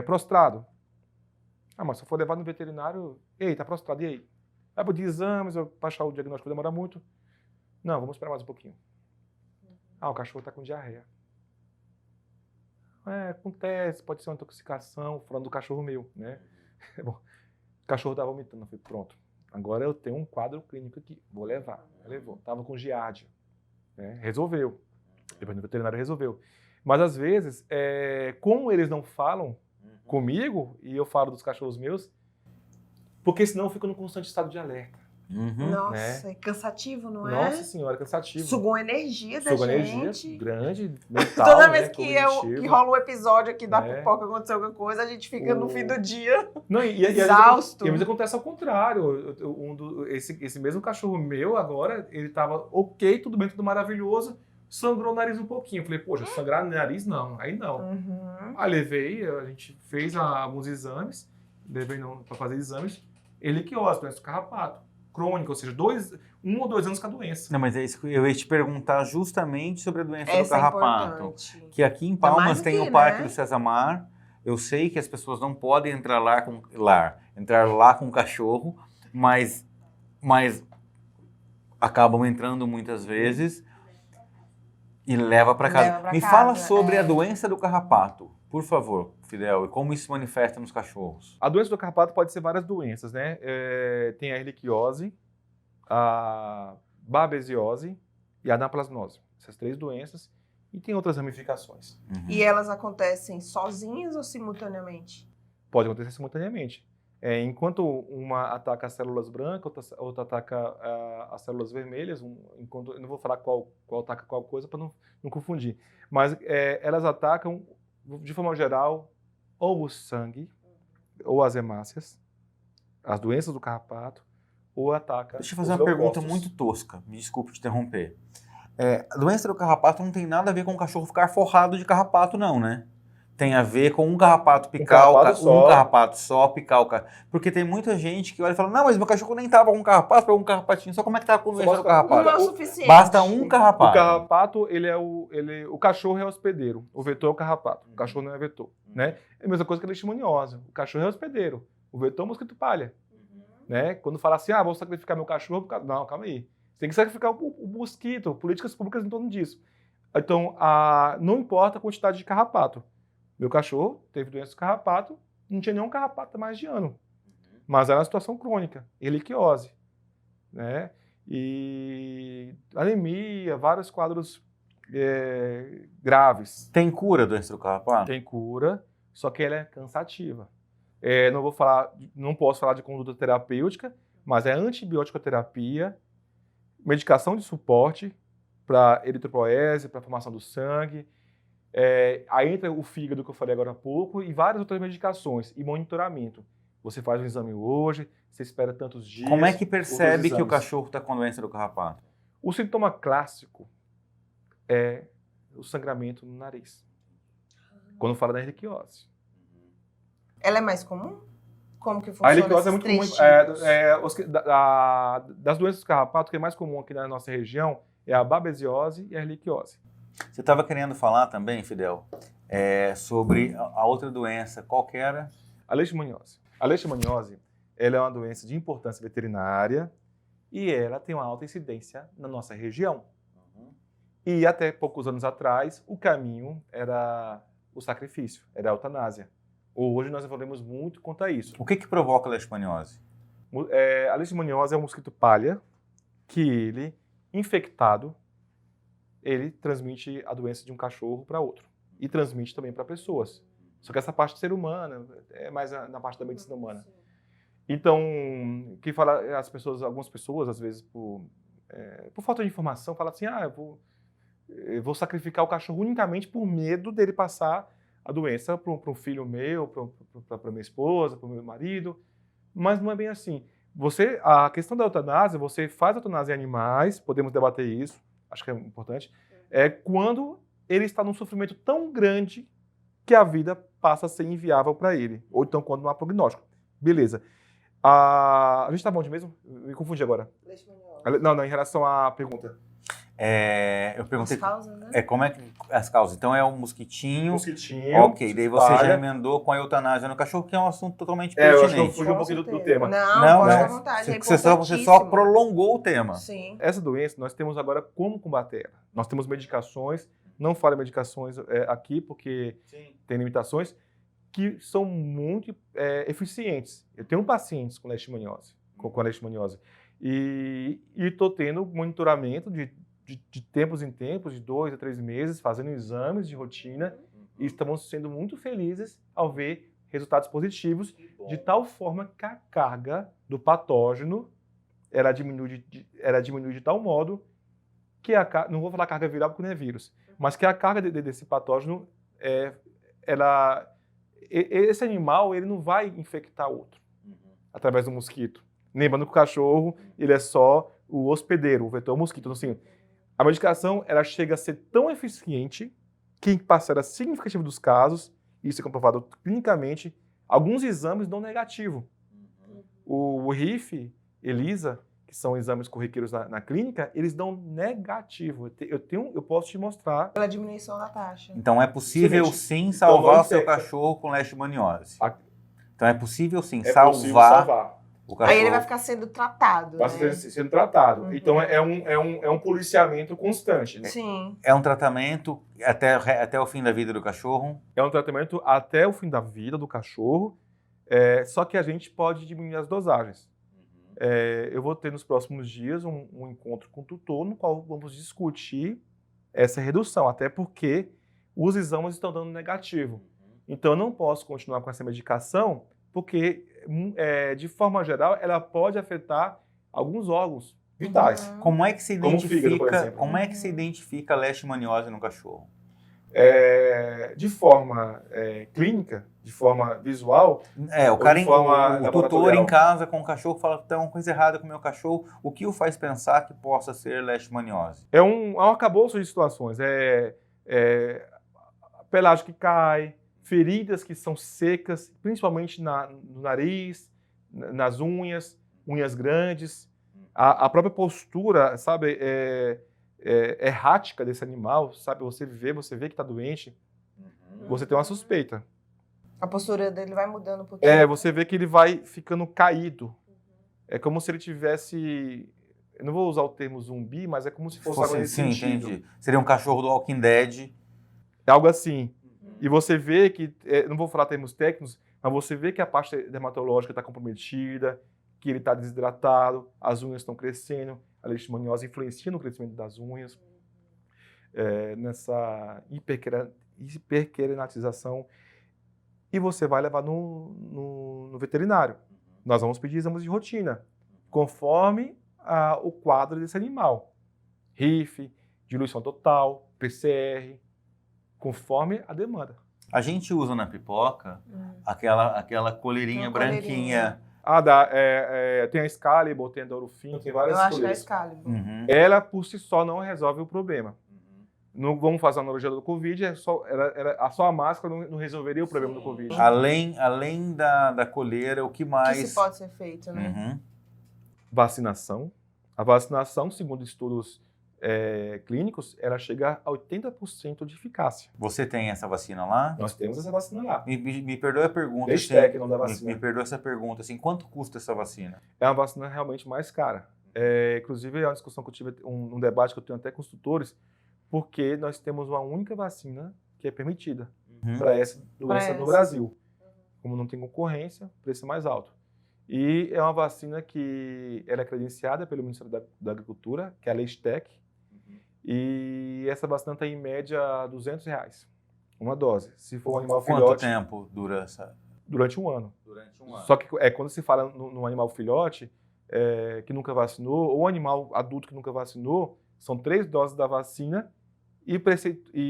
Prostrado. Mas se eu for levar no veterinário, tá prostrado, e aí? Vai pedir exames, para achar o diagnóstico demora muito. Não, vamos esperar mais um pouquinho. O cachorro está com diarreia. Acontece, pode ser uma intoxicação, falando do cachorro meu, né? Bom, o cachorro está vomitando. Eu falei, pronto, agora eu tenho um quadro clínico aqui, vou levar. Levou. Estava com giardia, né? Resolveu. Depois no veterinário resolveu. Mas às vezes, como eles não falam comigo, e eu falo dos cachorros meus, porque senão eu fico num constante estado de alerta. Nossa, é cansativo, não é? Nossa senhora, cansativo. Sugou energia da Sugou gente. energia grande, mental, Toda vez né, que rola um episódio aqui da pipoca, aconteceu alguma coisa, a gente fica no fim do dia exausto. E às vezes acontece ao contrário. Esse mesmo cachorro meu, agora, ele tava ok, tudo bem, tudo maravilhoso, sangrou o nariz um pouquinho. Falei, poxa, sangrar no nariz não, aí não. Aí levei, a gente fez alguns exames, levei para fazer exames, erliquiose, doença do carrapato. crônica, ou seja, 1 ou 2 anos com a doença. Não, mas é isso que eu ia te perguntar justamente sobre a doença do Essa é carrapato. importante. Que aqui em mais Palmas aqui, tem o Parque né? do César. Eu sei que as pessoas não podem entrar lá com o cachorro, mas acabam entrando muitas vezes e leva para casa. Leva pra Me casa, fala sobre é. a doença do carrapato, por favor, Fidel, e como isso se manifesta nos cachorros. A doença do carrapato pode ser várias doenças, né? Tem a erliquiose, a babesiose e a anaplasmose. Essas 3 doenças. E tem outras ramificações. E elas acontecem sozinhas ou simultaneamente? Pode acontecer simultaneamente. Enquanto uma ataca as células brancas, outra ataca as células vermelhas, enquanto, eu não vou falar qual ataca qual coisa para não confundir. Mas elas atacam, de forma geral, ou o sangue, ou as hemácias, as doenças do carrapato, ou ataca Deixa eu fazer os uma pergunta leucócitos. muito tosca, me desculpe te interromper. A doença do carrapato não tem nada a ver com o cachorro ficar forrado de carrapato, não, né? Tem a ver com um carrapato picar um carrapato só picar o carrapato. Porque tem muita gente que olha e fala, não, mas meu cachorro nem tava com carrapato, pegou um carrapatinho, só como é que tá com a doença do carrapato? Não é o suficiente. Basta um O carrapato. carrapato, o cachorro é hospedeiro, o vetor é o carrapato, o cachorro não é vetor, né? É a mesma coisa que a leishmaniose, o cachorro é hospedeiro, o vetor é o mosquito palha, né? Quando fala assim, vou sacrificar meu cachorro, não, calma aí, você tem que sacrificar o mosquito, políticas públicas em torno disso. Então, não importa a quantidade de carrapato, meu cachorro teve doença do carrapato, não tinha nenhum carrapato há mais de ano, mas era uma situação crônica, erliquiose, né? E anemia, vários quadros graves. Tem cura a doença do carrapato? Tem cura, só que ela é cansativa. Não posso falar de conduta terapêutica, mas é antibiótico-terapia, medicação de suporte para eritropoese, para formação do sangue. Aí entra o fígado que eu falei agora há pouco e várias outras medicações e monitoramento. Você faz um exame hoje, você espera tantos dias. Como é que percebe outros que o exames. cachorro está com a doença do carrapato? O sintoma clássico é o sangramento no nariz. Quando fala da erliquiose. Ela é mais comum? Como que A funciona erliquiose é esses muito 3 comum. tipos? Das doenças do carrapato, o que é mais comum aqui na nossa região é a babesiose e a erliquiose. Você estava querendo falar também, Fidel, sobre a outra doença, qual que era? A leishmaniose. A leishmaniose, ela é uma doença de importância veterinária e ela tem uma alta incidência na nossa região. E até poucos anos atrás, o caminho era o sacrifício, era a eutanásia. Hoje nós evoluímos muito quanto a isso. O que provoca a leishmaniose? A leishmaniose é um mosquito palha que ele, infectado, ele transmite a doença de um cachorro para outro. E transmite também para pessoas. Só que essa parte do ser humano é mais na parte da medicina humana. Então, que fala, algumas pessoas, às vezes, por falta de informação, falam assim, eu vou sacrificar o cachorro unicamente por medo dele passar a doença para um filho meu, para minha esposa, para o meu marido. Mas não é bem assim. A questão da eutanásia, você faz a eutanásia em animais, podemos debater isso, acho que é importante, quando ele está num sofrimento tão grande que a vida passa a ser inviável para ele. Ou então quando não há prognóstico. Beleza. A gente está onde mesmo? Me confundi agora. Não, em relação à pergunta. Eu perguntei. As causas, né? Como é que as causas? Então é um mosquitinho. Mosquitinho. Ok, daí você já emendou com a eutanásia no cachorro, que é um assunto totalmente eu acho que eu pertinente. fugi um pouquinho do tema. Não, pode né? ficar à vontade, Você só importantíssimo. prolongou o tema. Sim. Essa doença, nós temos agora como combater ela. Nós temos medicações, não falo em medicações aqui, porque tem limitações, que são muito eficientes. Eu tenho pacientes com leishmaniose, com leishmaniose, e estou tendo monitoramento de tempos em tempos, de 2 a 3 meses, fazendo exames de rotina, e estamos sendo muito felizes ao ver resultados positivos, de tal forma que a carga do patógeno ela diminui de tal modo que não vou falar carga viral porque não é vírus, mas que a carga desse patógeno, esse animal ele não vai infectar outro através do mosquito. Lembrando que o cachorro ele é só o hospedeiro, o vetor mosquito. Então, assim, a medicação ela chega a ser tão eficiente que, em parcela significativa dos casos, isso é comprovado clinicamente, alguns exames dão negativo. O RIF, ELISA, que são exames corriqueiros na clínica, eles dão negativo. Eu posso te mostrar. Pela diminuição da taxa. Então é possível Excelente. sim Então, salvar não o seu infecta. cachorro com leishmaniose. A- Então é possível sim É possível salvar. o cachorro. Aí ele vai ficar sendo tratado, Vai né? sendo tratado. Uhum. Então é um policiamento constante. Né? Sim. É um tratamento até o fim da vida do cachorro. É um tratamento até o fim da vida do cachorro, só que a gente pode diminuir as dosagens. Eu vou ter nos próximos dias um encontro com o tutor, no qual vamos discutir essa redução, até porque os exames estão dando negativo. Então, eu não posso continuar com essa medicação, porque, de forma geral, ela pode afetar alguns órgãos vitais. Uhum. Como é que se Como o fígado, por identifica? exemplo. Como é que se identifica a leishmaniose no cachorro? De forma clínica, de forma visual, O cara, de forma o tutor laboratorial. em casa com o cachorro fala que tem uma coisa errada com o meu cachorro. O que o faz pensar que possa ser leishmaniose? é um arcabouço de situações. Pelagem que cai, feridas que são secas, principalmente no nariz, nas unhas grandes. A própria postura, sabe, errática desse animal, sabe? Você vê que está doente, você tem uma suspeita. A postura dele vai mudando um pouquinho. Você vê que ele vai ficando caído. É como se ele tivesse... Eu não vou usar o termo zumbi, mas é como se fosse algo nesse Sim, sentido. entendi. Seria um cachorro do Walking Dead. É algo assim. E você vê que, não vou falar termos técnicos, mas você vê que a parte dermatológica está comprometida, que ele está desidratado, as unhas estão crescendo, a leishmaniose influencia no crescimento das unhas, nessa hiperqueratinização, e você vai levar no veterinário. Nós vamos pedir exames de rotina, conforme o quadro desse animal. RIF, diluição total, PCR, conforme a demanda. A gente usa na pipoca aquela coleirinha Uma coleirinha. branquinha. Tem a Excalibur, tem a Dorofino, tem várias Eu acho que é a coleiras. Excalibur. Uhum. Ela, por si só, não resolve o problema. Não vamos fazer a analogia do Covid, só a máscara não resolveria o problema do Covid. Além da coleira, o que O que mais? se pode ser feito, né? Uhum. Vacinação. A vacinação, segundo estudos clínicos, ela chega a 80% de eficácia. Você tem essa vacina lá? Nós temos essa vacina lá. Me perdoe a pergunta. Hashtag não dá me vacina. perdoe essa pergunta. Assim, quanto custa essa vacina? É uma vacina realmente mais cara. Inclusive, é uma discussão que eu tive, um debate que eu tenho até com os tutores, porque nós temos uma única vacina que é permitida para essa doença no Brasil. Como não tem concorrência, o preço é mais alto. E é uma vacina que ela é credenciada pelo Ministério da Agricultura, que é a Leistec, e essa vacina está em média R$200, uma dose. Se for um animal Quanto filhote, tempo dura essa? durante um ano. Durante um ano. Só que quando se fala no animal filhote, que nunca vacinou, ou animal adulto que nunca vacinou, são 3 doses da vacina e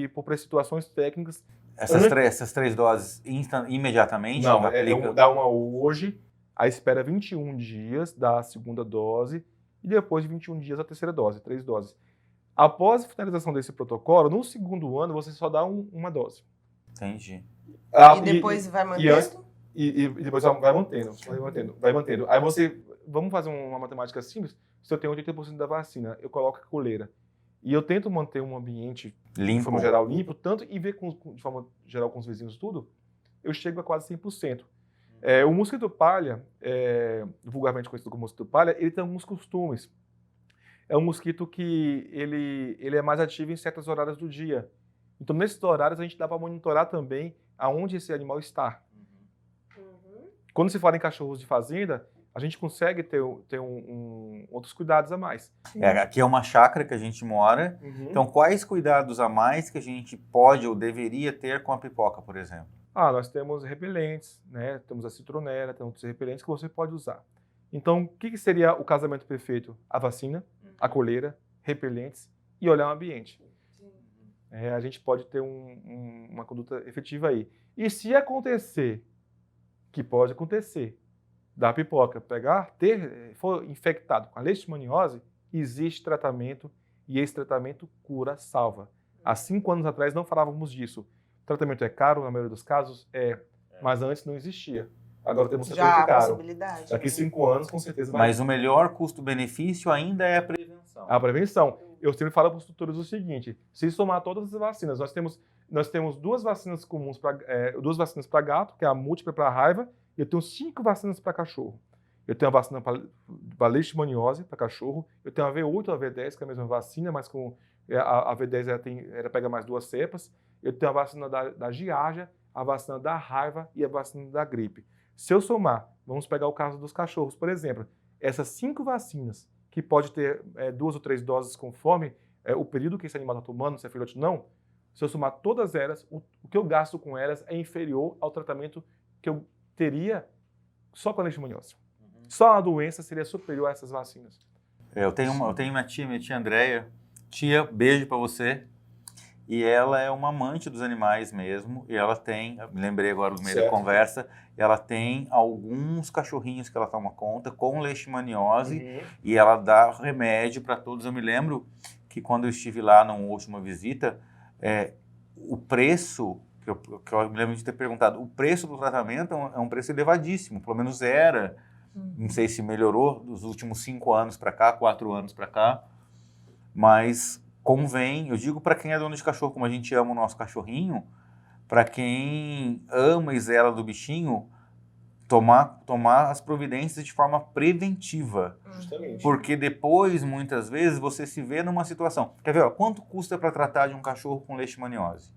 por situações técnicas. Essas três doses imediatamente? Não, aplica? dá uma hoje, aí espera 21 dias da segunda dose e depois de 21 dias a terceira dose, 3 doses. Após a finalização desse protocolo, no segundo ano você só dá uma dose. Entendi. E depois vai mantendo? E depois vai mantendo. Aí vamos fazer uma matemática simples. Se eu tenho 80% da vacina, eu coloco a coleira. E eu tento manter um ambiente, de forma geral, limpo, tanto e ver de forma geral com os vizinhos tudo, eu chego a quase 100%. O mosquito palha, vulgarmente conhecido como mosquito palha, ele tem alguns costumes. É um mosquito que ele é mais ativo em certos horários do dia. Então, nesses horários, a gente dá para monitorar também aonde esse animal está. Quando se fala em cachorros de fazenda, a gente consegue ter outros cuidados a mais. Aqui é uma chácara que a gente mora. Então, quais cuidados a mais que a gente pode ou deveria ter com a pipoca, por exemplo? Nós temos repelentes, né? Temos a citronela, temos outros repelentes que você pode usar. Então, o que seria o casamento perfeito? A vacina, a coleira, repelentes e olhar o ambiente. A gente pode ter uma conduta efetiva aí. E se acontecer, que pode acontecer, da pipoca for infectado com a leishmaniose, existe tratamento e esse tratamento cura, salva. Há 5 anos atrás não falávamos disso. O tratamento é caro, na maioria dos casos, mas antes não existia. agora temos um setor Já muito há caro. possibilidade. Daqui 5 anos, com certeza, vai. Mas o melhor custo-benefício ainda é a prevenção. A prevenção. Eu sempre falo para os tutores o seguinte: se somar todas as vacinas, nós temos 2 vacinas comuns para 2 vacinas para gato, que é a múltipla para raiva, e eu tenho 5 vacinas para cachorro. Eu tenho a vacina para leishmaniose para cachorro, eu tenho a V8 e a V10, que é a mesma vacina, mas com a V10 ela pega mais 2 cepas. Eu tenho a vacina da giardia, a vacina da raiva e a vacina da gripe. Se eu somar, vamos pegar o caso dos cachorros, por exemplo, essas 5 vacinas, que pode ter 2 ou 3 doses conforme o período que esse animal está tomando, se é filhote ou não, se eu somar todas elas, o que eu gasto com elas é inferior ao tratamento que eu teria só com a leishmaniose. Só a doença seria superior a essas vacinas. Eu tenho minha tia Andréia. Tia, beijo para você. E ela é uma amante dos animais mesmo. E ela tem, me lembrei agora no meio da conversa, ela tem alguns cachorrinhos que ela toma conta com leishmaniose e ela dá remédio para todos. Eu me lembro que quando eu estive lá numa última visita, o preço, que eu me lembro de ter perguntado, o preço do tratamento é um preço elevadíssimo, pelo menos era. Não sei se melhorou dos últimos 5 anos para cá, 4 anos para cá, mas convém, eu digo para quem é dono de cachorro, como a gente ama o nosso cachorrinho, para quem ama e zela do bichinho, tomar as providências de forma preventiva. Justamente. Porque depois, muitas vezes, você se vê numa situação. Quer ver, quanto custa para tratar de um cachorro com leishmaniose?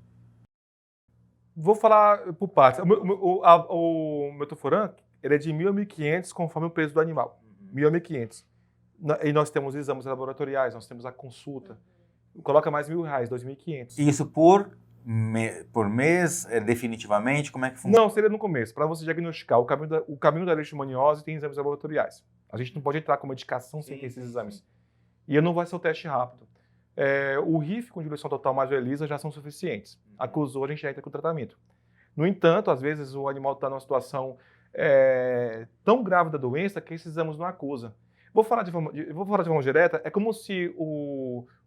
Vou falar por partes. O Metoforan, ele é de 1.000 a 1.500 conforme o peso do animal. 1.000 a 1.500. E nós temos exames laboratoriais, nós temos a consulta. Coloca mais R$1.000, 2.500. Isso por mês, definitivamente? Como é que funciona? Não, seria no começo. Para você diagnosticar o caminho da leishmaniose, tem exames laboratoriais. A gente não pode entrar com medicação sem ter esses exames. E não vai ser o teste rápido. O RIF com diluição total mais o ELISA já são suficientes. Acusou, a gente já entra com o tratamento. No entanto, às vezes o animal está numa situação tão grave da doença que esses exames não acusam. Vou falar de forma direta, é como se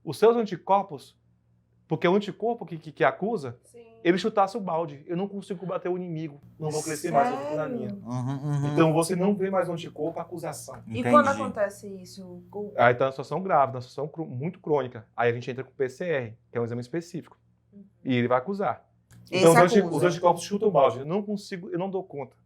os seus anticorpos, porque é o anticorpo que acusa, ele chutasse o balde. Eu não consigo combater o inimigo, não vou crescer mais, eu fico na minha. Então você não vê mais o anticorpo, a acusação. E quando acontece isso? Aí está uma situação grave, uma situação muito crônica. Aí a gente entra com o PCR, que é um exame específico. E ele vai acusar. Então os anticorpos chutam o balde. Eu não consigo, eu não dou conta.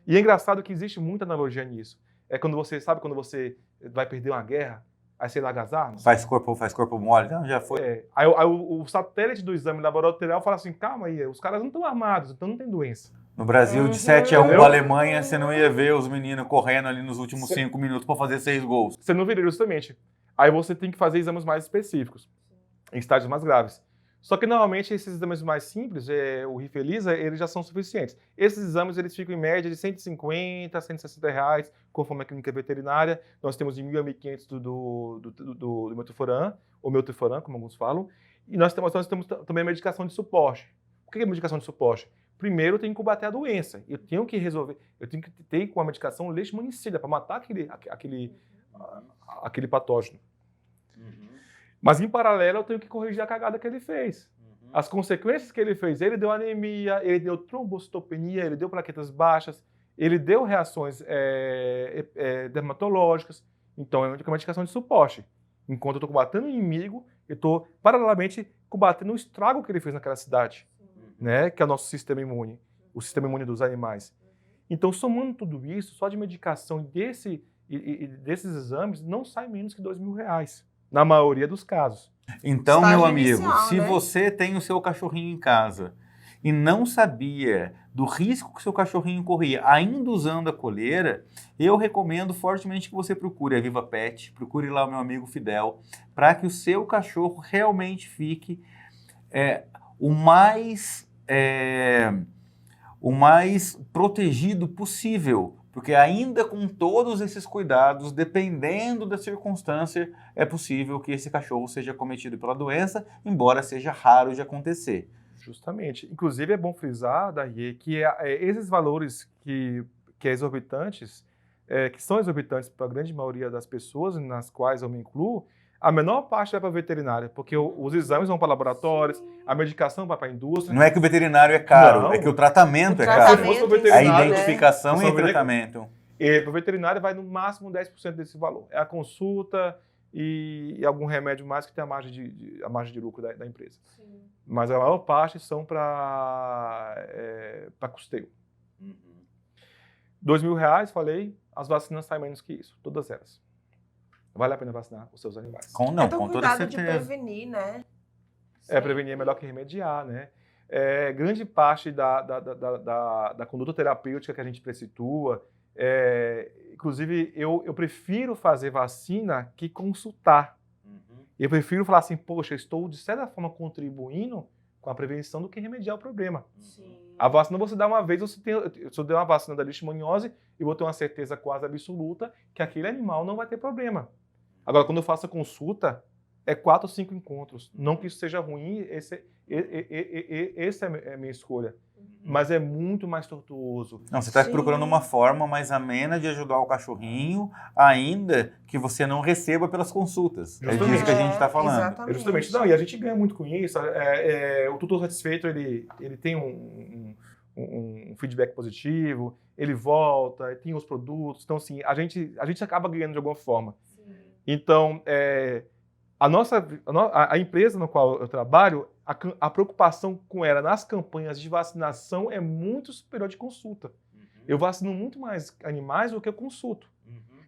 E é engraçado que existe muita analogia nisso. Quando você vai perder uma guerra, aí você larga as armas. Faz corpo mole, não, já foi. Aí o satélite do exame laboratorial fala assim, calma aí, os caras não estão armados, então não tem doença. No Brasil, de 7-1 a Alemanha, você não ia ver os meninos correndo ali nos últimos 5 minutos para fazer 6 gols. Você não viria justamente. Aí você tem que fazer exames mais específicos, em estágios mais graves. Só que normalmente esses exames mais simples, o RIF ELISA, eles já são suficientes. Esses exames eles ficam em média de R$150 a R$160, conforme a clínica veterinária. Nós temos de 1.000 a 1.500 do Metoforan, ou Metoforan, como alguns falam. E nós temos também a medicação de suporte. O que é medicação de suporte? Primeiro eu tenho que combater a doença. Eu tenho que ter com a medicação leishmanicida para matar aquele patógeno. Mas, em paralelo, eu tenho que corrigir a cagada que ele fez. As consequências que ele fez, ele deu anemia, ele deu trombocitopenia, ele deu plaquetas baixas, ele deu reações dermatológicas. Então, é uma medicação de suporte. Enquanto eu estou combatendo o inimigo, eu estou, paralelamente, combatendo o estrago que ele fez naquela cidade, né? Que é o nosso sistema imune, o sistema imune dos animais. Então, somando tudo isso, só de medicação desses exames, não sai menos que R$2.000. Na maioria dos casos. Então, Estágio meu amigo, inicial, se né? você tem o seu cachorrinho em casa e não sabia do risco que o seu cachorrinho corria, ainda usando a coleira, eu recomendo fortemente que você procure a Viva Pet, procure lá o meu amigo Fidel, para que o seu cachorro realmente fique o mais protegido possível. Porque ainda com todos esses cuidados, dependendo da circunstância, é possível que esse cachorro seja cometido pela doença, embora seja raro de acontecer. Justamente. Inclusive, é bom frisar, Darie, que esses valores que exorbitantes, que são exorbitantes para a grande maioria das pessoas, nas quais eu me incluo, A menor parte vai para veterinária, porque os exames vão para laboratórios, a medicação vai para a indústria. Não é que o veterinário é caro, Não. é que o tratamento é Se caro. fosse pro A veterinário, identificação né? e o tratamento. Para o veterinário vai no máximo 10% desse valor. É a consulta e algum remédio mais que tem a margem de lucro da empresa. Sim. Mas a maior parte são para custeio. R$2.000, falei, as vacinas saem menos que isso, todas elas. Vale a pena vacinar os seus animais. Com toda cuidado de certeza. prevenir, né? Prevenir é melhor que remediar, né? Grande parte da conduta terapêutica que a gente precitua, inclusive eu prefiro fazer vacina que consultar. Eu prefiro falar assim, poxa, estou de certa forma contribuindo com a prevenção do que remediar o problema. Sim. A vacina você dá uma vez, se eu der uma vacina da leishmaniose, eu vou ter uma certeza quase absoluta que aquele animal não vai ter problema. Agora, quando eu faço a consulta, é 4 ou 5 encontros. Não que isso seja ruim, essa é a minha escolha. Mas é muito mais tortuoso. Não, você está Sim. procurando uma forma mais amena de ajudar o cachorrinho, ainda que você não receba pelas consultas. É disso que a gente está falando. Exatamente. Justamente. Não, e a gente ganha muito com isso. O tutor satisfeito, ele tem um feedback positivo, ele volta, tem os produtos. Então, assim, a gente acaba ganhando de alguma forma. Sim. Então, a empresa no qual eu trabalho, a preocupação com ela nas campanhas de vacinação é muito superior de consulta. Eu vacino muito mais animais do que eu consulto.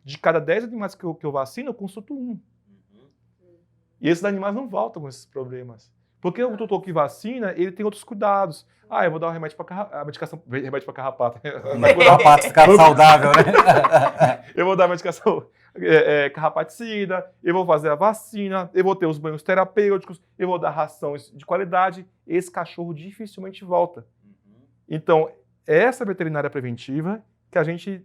De cada 10 animais que eu vacino, eu consulto 1. E esses animais não voltam com esses problemas. Porque o tutor que vacina, ele tem outros cuidados. Eu vou dar um remédio para carrapato. O pato ficar saudável, né? Eu vou dar medicação carrapaticida, eu vou fazer a vacina, eu vou ter os banhos terapêuticos, eu vou dar rações de qualidade. Esse cachorro dificilmente volta. Então, essa veterinária preventiva que a gente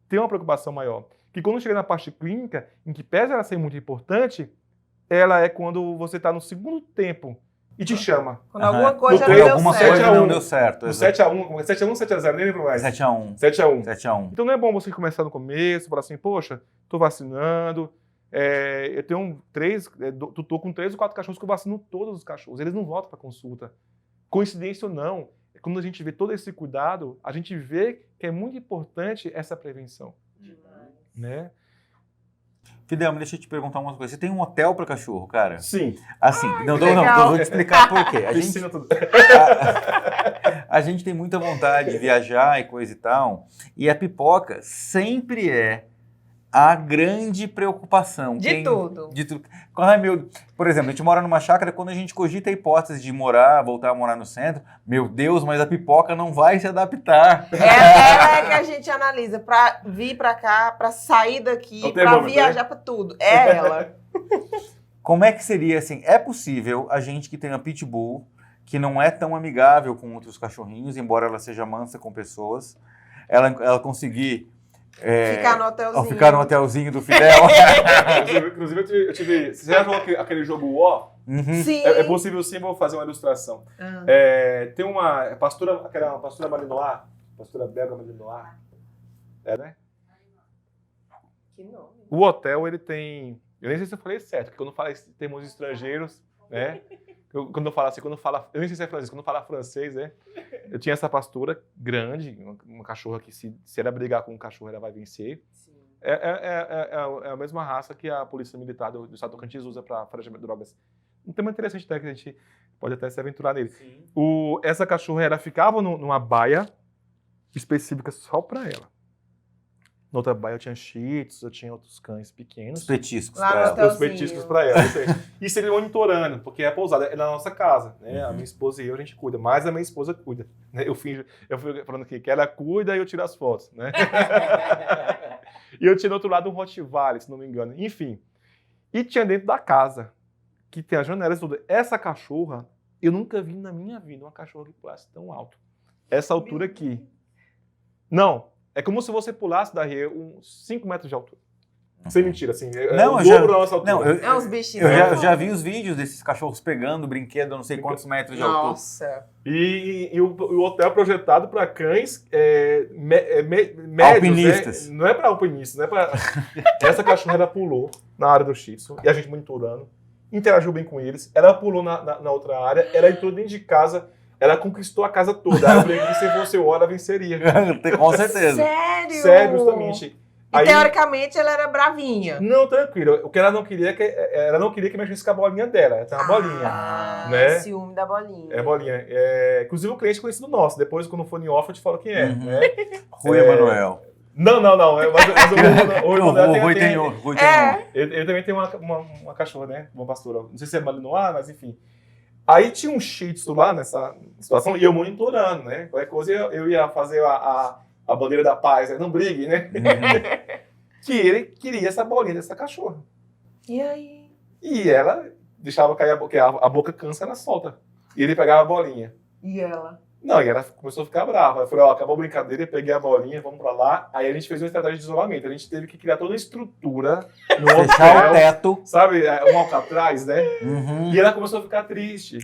tem uma preocupação maior. Que quando chega na parte clínica, em que pese ela ser muito importante, ela é quando você está no segundo tempo e te chama. Quando alguma coisa No não deu Alguma certo. coisa não deu certo. No 7x1, 7x0, nem lembro mais. 7x1. 7x1. 7x1. Então não é bom você começar no começo, falar assim, poxa, estou vacinando, eu tenho tô com 3 ou 4 cachorros que eu vacino todos os cachorros, eles não voltam para consulta. Coincidência ou não, quando a gente vê todo esse cuidado, a gente vê que é muito importante essa prevenção. Né? Fidel, deixa eu te perguntar uma coisa. Você tem um hotel para cachorro, cara? Sim. Assim, não, legal. eu vou te explicar por quê. Piscina tudo. A gente tem muita vontade de viajar e coisa e tal, e a pipoca sempre é a grande preocupação. De tudo. De tudo. Por exemplo, a gente mora numa chácara, quando a gente cogita a hipótese de voltar a morar no centro, meu Deus, mas a pipoca não vai se adaptar. Ela é que a gente analisa para vir para cá, para sair daqui, para viajar para tudo. É ela. Como é que seria assim? É possível a gente que tem uma pitbull, que não é tão amigável com outros cachorrinhos, embora ela seja mansa com pessoas, ela conseguir Ficar no hotelzinho do Fidel. Inclusive, eu tive. Você já jogou aquele jogo War? Uhum. Sim. É possível sim, vou fazer uma ilustração. Tem uma pastora Malinois, pastora belga Malinois. Né? Que nome. O hotel, ele tem. Eu nem sei se eu falei certo, porque quando eu falo em termos estrangeiros, né? Quando eu falo assim, eu nem sei se é francês, quando eu falo francês, né? Eu tinha essa pastora grande, uma cachorra que se ela brigar com um cachorro, ela vai vencer. Sim. É a mesma raça que a polícia militar do estado do Tocantins usa para foragimento de drogas. Um tema interessante, né, que a gente pode até se aventurar nele. Sim. Essa cachorra, ela ficava numa baia específica só para ela. Na outra baia eu tinha shih tzus, eu tinha outros cães pequenos. Os petiscos. Lá no pra ela. hotel. Os petiscos para ela. Isso ele monitorando, porque é a pousada, é na nossa casa, né? A minha esposa e eu, a gente cuida, mas a minha esposa cuida. Né? Eu fui falando aqui que ela cuida e eu tiro as fotos, né? E eu tinha do outro lado um Rottweiler, se não me engano. Enfim. E tinha dentro da casa, que tem as janelas e tudo. Essa cachorra, eu nunca vi na minha vida uma cachorra que pulasse tão alto. Essa altura aqui. Não. É como se você pulasse daí uns 5 metros de altura. Sem mentira, assim. Não, o dobro da nossa altura. É uns bichinhos. Eu já vi os vídeos desses cachorros pegando brinquedo a não sei quantos metros de altura. Nossa. E o hotel projetado para cães médios, alpinistas. né? Não é para alpinistas, não é para... Essa cachorra ela pulou na área do Shih Tzu, e a gente monitorando, interagiu bem com eles, ela pulou na outra área, ela entrou dentro de casa, ela conquistou a casa toda. Aí eu falei que se fosse eu, ela venceria. Com certeza. Sério? Sério, justamente. E Aí, teoricamente ela era bravinha. não, tranquilo. O que ela não queria ela não queria que mexesse com a bolinha dela. Ela tem uma bolinha. Né? Ciúme da bolinha. É bolinha. Inclusive um cliente conhecido nosso. Depois, quando for em off, eu te falo quem é. Uhum. Né? Rui Emanuel. Não. Mas o Rui tem um. Ele também tem uma cachorra, né? Uma pastora. Não sei se é Malinois, mas enfim. Aí tinha um Shih Tzu lá nessa situação e eu monitorando, né? Qualquer coisa eu ia fazer a bandeira da paz, né? Não brigue, né? Uhum. Que ele queria essa bolinha dessa cachorra. E aí? E ela deixava cair a boca cansa, ela solta. E ele pegava a bolinha. E ela? Não, e ela começou a ficar brava. Eu falei, acabou a brincadeira, eu peguei a bolinha, vamos pra lá. Aí a gente fez uma estratégia de isolamento. A gente teve que criar toda a estrutura no Fechar o hotel, teto. sabe? Um alcatraz, né? Uhum. E ela começou a ficar triste.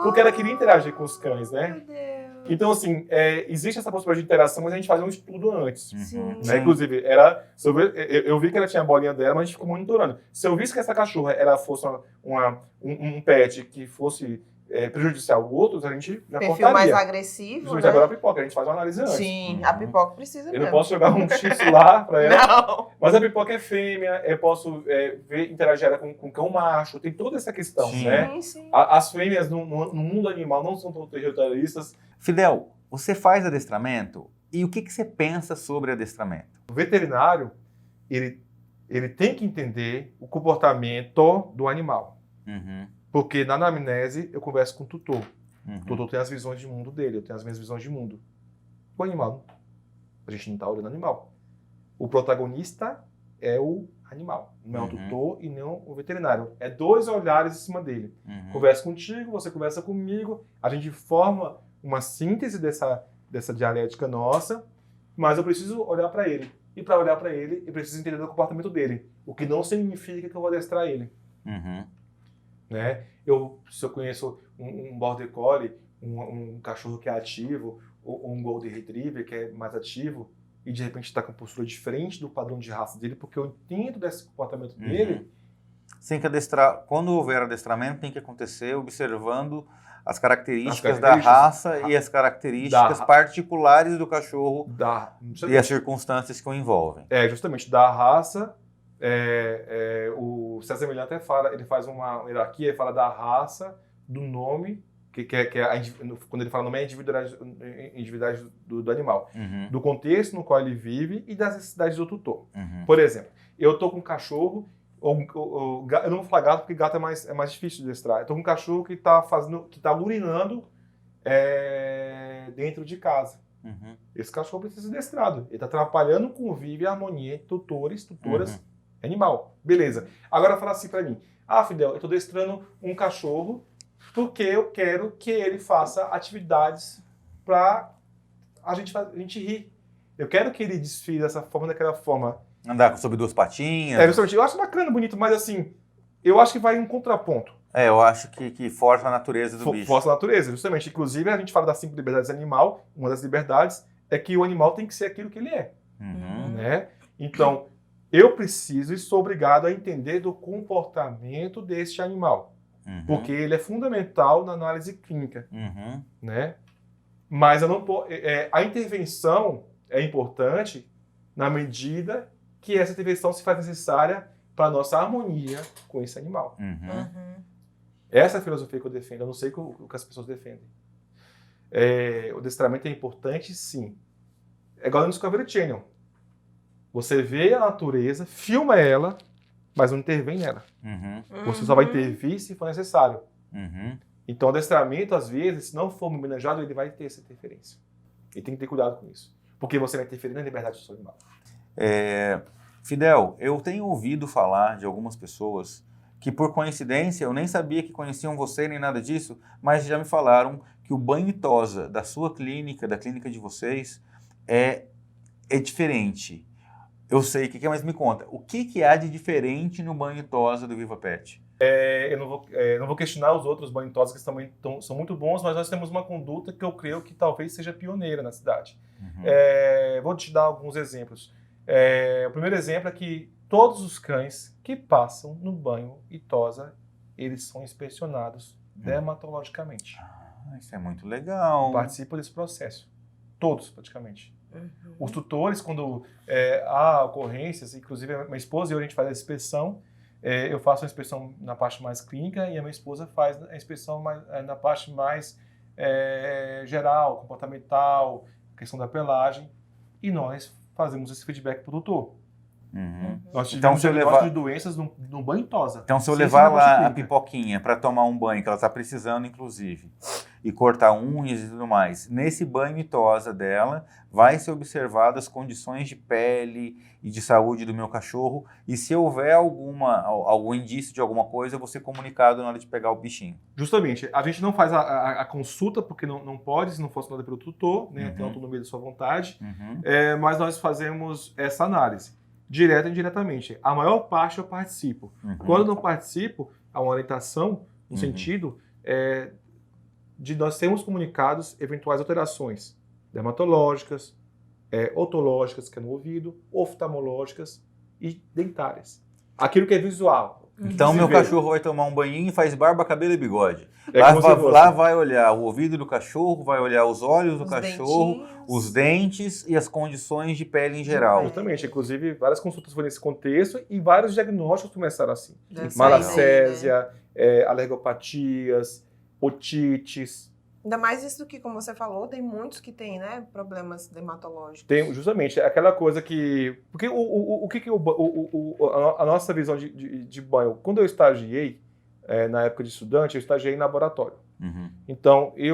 Porque ela queria interagir com os cães, né? Meu Deus. Então, assim, existe essa possibilidade de interação, mas a gente fazia um estudo antes. Sim. Né? Inclusive, eu vi que ela tinha a bolinha dela, mas a gente ficou monitorando. Se eu visse que essa cachorra ela fosse um pet que fosse prejudicial ao outro, a gente já Perfil cortaria. mais agressivo, Principalmente né? agora a pipoca, a gente faz uma análise antes. Sim, a pipoca precisa Eu mesmo. não posso jogar um X lá pra ela, Não. mas a pipoca é fêmea, eu posso interagir ela com cão macho, tem toda essa questão, Sim. né? Sim, sim. As fêmeas no mundo animal não são tão territorialistas. Fidel, você faz adestramento? E o que você pensa sobre adestramento? O veterinário, ele tem que entender o comportamento do animal. Uhum. Porque na anamnese eu converso com o tutor. Uhum. O tutor tem as visões de mundo dele, eu tenho as minhas visões de mundo. O animal, a gente não está olhando o animal. O protagonista é o animal, não é o tutor e não o veterinário. É dois olhares em cima dele. Uhum. Converso contigo, você conversa comigo, a gente forma uma síntese dessa dialética nossa, mas eu preciso olhar para ele. E para olhar para ele, eu preciso entender o comportamento dele. O que não significa que eu vou adestrar ele. Uhum. Né? Se eu conheço um Border Collie, um cachorro que é ativo, ou um Golden Retriever que é mais ativo, e de repente está com postura diferente do padrão de raça dele, porque eu entendo desse comportamento dele. Tem que adestrar, quando houver adestramento, tem que acontecer observando as características da raça e as características particulares do cachorro e as circunstâncias que o envolvem. Justamente da raça. O César Millan até fala, ele faz uma hierarquia, ele fala da raça, do nome, quando ele fala nome é individualidade do animal, do contexto no qual ele vive e das necessidades do tutor. Por exemplo, eu estou com um cachorro, eu não vou falar gato porque gato é mais difícil de adestrar. Eu estou com um cachorro que está urinando dentro de casa. Esse cachorro precisa ser adestrado. Ele está atrapalhando o convívio e a harmonia, tutoras, animal. Beleza. Agora fala assim pra mim. Fidel, eu estou adestrando um cachorro porque eu quero que ele faça atividades pra a gente rir. Eu quero que ele desfile dessa forma, daquela forma. Andar sobre duas patinhas. Justamente. Eu acho bacana, bonito, mas assim, eu acho que vai em um contraponto. Eu acho que força a natureza do bicho. Força a natureza, justamente. Inclusive, a gente fala das 5 liberdades animal. Uma das liberdades é que o animal tem que ser aquilo que ele é. Né? Então, eu preciso e sou obrigado a entender do comportamento deste animal. Porque ele é fundamental na análise clínica. Né? Mas eu não a intervenção é importante na medida que essa intervenção se faz necessária para a nossa harmonia com esse animal. Essa é a filosofia que eu defendo. Eu não sei o que as pessoas defendem. O adestramento é importante, sim. É igual no Discovery Channel. Você vê a natureza, filma ela, mas não intervém nela. Você só vai intervir se for necessário. Então, o adestramento, às vezes, se não for homenageado, ele vai ter essa interferência. E tem que ter cuidado com isso. Porque você vai interferir na liberdade do seu animal. Fidel, eu tenho ouvido falar de algumas pessoas que, por coincidência, eu nem sabia que conheciam você nem nada disso, mas já me falaram que o banho e tosa da sua clínica, da clínica de vocês, é diferente. Eu sei o que é, mas me conta, o que há de diferente no banho e tosa do Viva Pet? Eu não vou questionar os outros banho e tosa, que também são muito bons, mas nós temos uma conduta que eu creio que talvez seja pioneira na cidade. Vou te dar alguns exemplos. O primeiro exemplo é que todos os cães que passam no banho e tosa, eles são inspecionados dermatologicamente. Isso é muito legal. Participam desse processo. Todos, praticamente. Uhum. Os tutores, quando há ocorrências, inclusive a minha esposa e eu, a gente faz a inspeção, eu faço a inspeção na parte mais clínica e a minha esposa faz a inspeção na parte mais geral, comportamental, questão da pelagem, e nós fazemos esse feedback para o tutor. Uhum. Nós Então, tivemos se eu diagnóstico levar- de doenças no banho tosa. Então, se eu Sem levar ser na parte lá a clínica. pipoquinha para tomar um banho, que ela está precisando, inclusive, e cortar unhas e tudo mais, nesse banho e tosa dela, vai ser observado as condições de pele e de saúde do meu cachorro, e se houver algum indício de alguma coisa, eu vou ser comunicado na hora de pegar o bichinho. Justamente, a gente não faz a consulta, porque não pode, se não fosse nada pelo tutor, né, tem autonomia da sua vontade, Uhum. mas nós fazemos essa análise, direta e indiretamente. A maior parte eu participo. Uhum. Quando não participo, há uma orientação no Uhum. sentido de nós sermos comunicados eventuais alterações dermatológicas, otológicas, que é no ouvido, oftalmológicas e dentárias. Aquilo que é visual. Então, Se meu vê. cachorro vai tomar um banhinho e faz barba, cabelo e bigode. É Lá, como se fosse. lá vai olhar o ouvido do cachorro, vai olhar os olhos do Os cachorro, dentinhos. os dentes e as condições de pele em geral. pele. Justamente, inclusive várias consultas foram nesse contexto e vários diagnósticos começaram assim. Dessa Malacésia, alergopatias, otites. Ainda mais isso que, como você falou, tem muitos que têm, né, problemas dermatológicos. Tem justamente aquela coisa que... Porque a nossa visão de banho... Quando eu estagiei, na época de estudante, eu estagiei em laboratório. Uhum. Então, e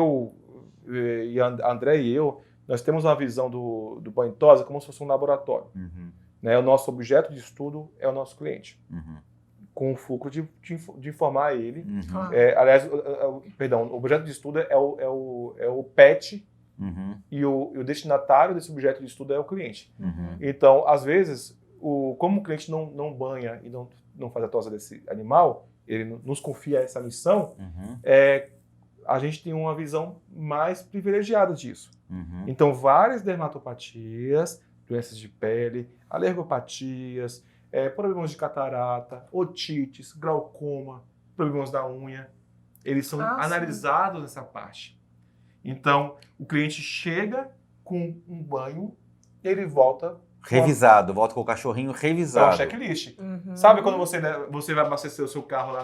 a André e eu, nós temos uma visão do banho tosa como se fosse um laboratório. Uhum. Né? O nosso objeto de estudo é o nosso cliente, Uhum. com o fulcro de informar ele. Uhum. Claro. Aliás, o objeto de estudo é o PET Uhum. e o destinatário desse objeto de estudo é o cliente. Uhum. Então, às vezes, como o cliente não banha e não faz a tosa desse animal, ele nos confia essa missão, Uhum. a gente tem uma visão mais privilegiada disso. Uhum. Então, várias dermatopatias, doenças de pele, alergopatias, problemas de catarata, otites, glaucoma, problemas da unha, eles são Ah, sim. analisados nessa parte. Então, o cliente chega com um banho, ele volta Revisado, volta com o cachorrinho com um revisado. checklist. Uhum. Sabe quando você vai abastecer o seu carro lá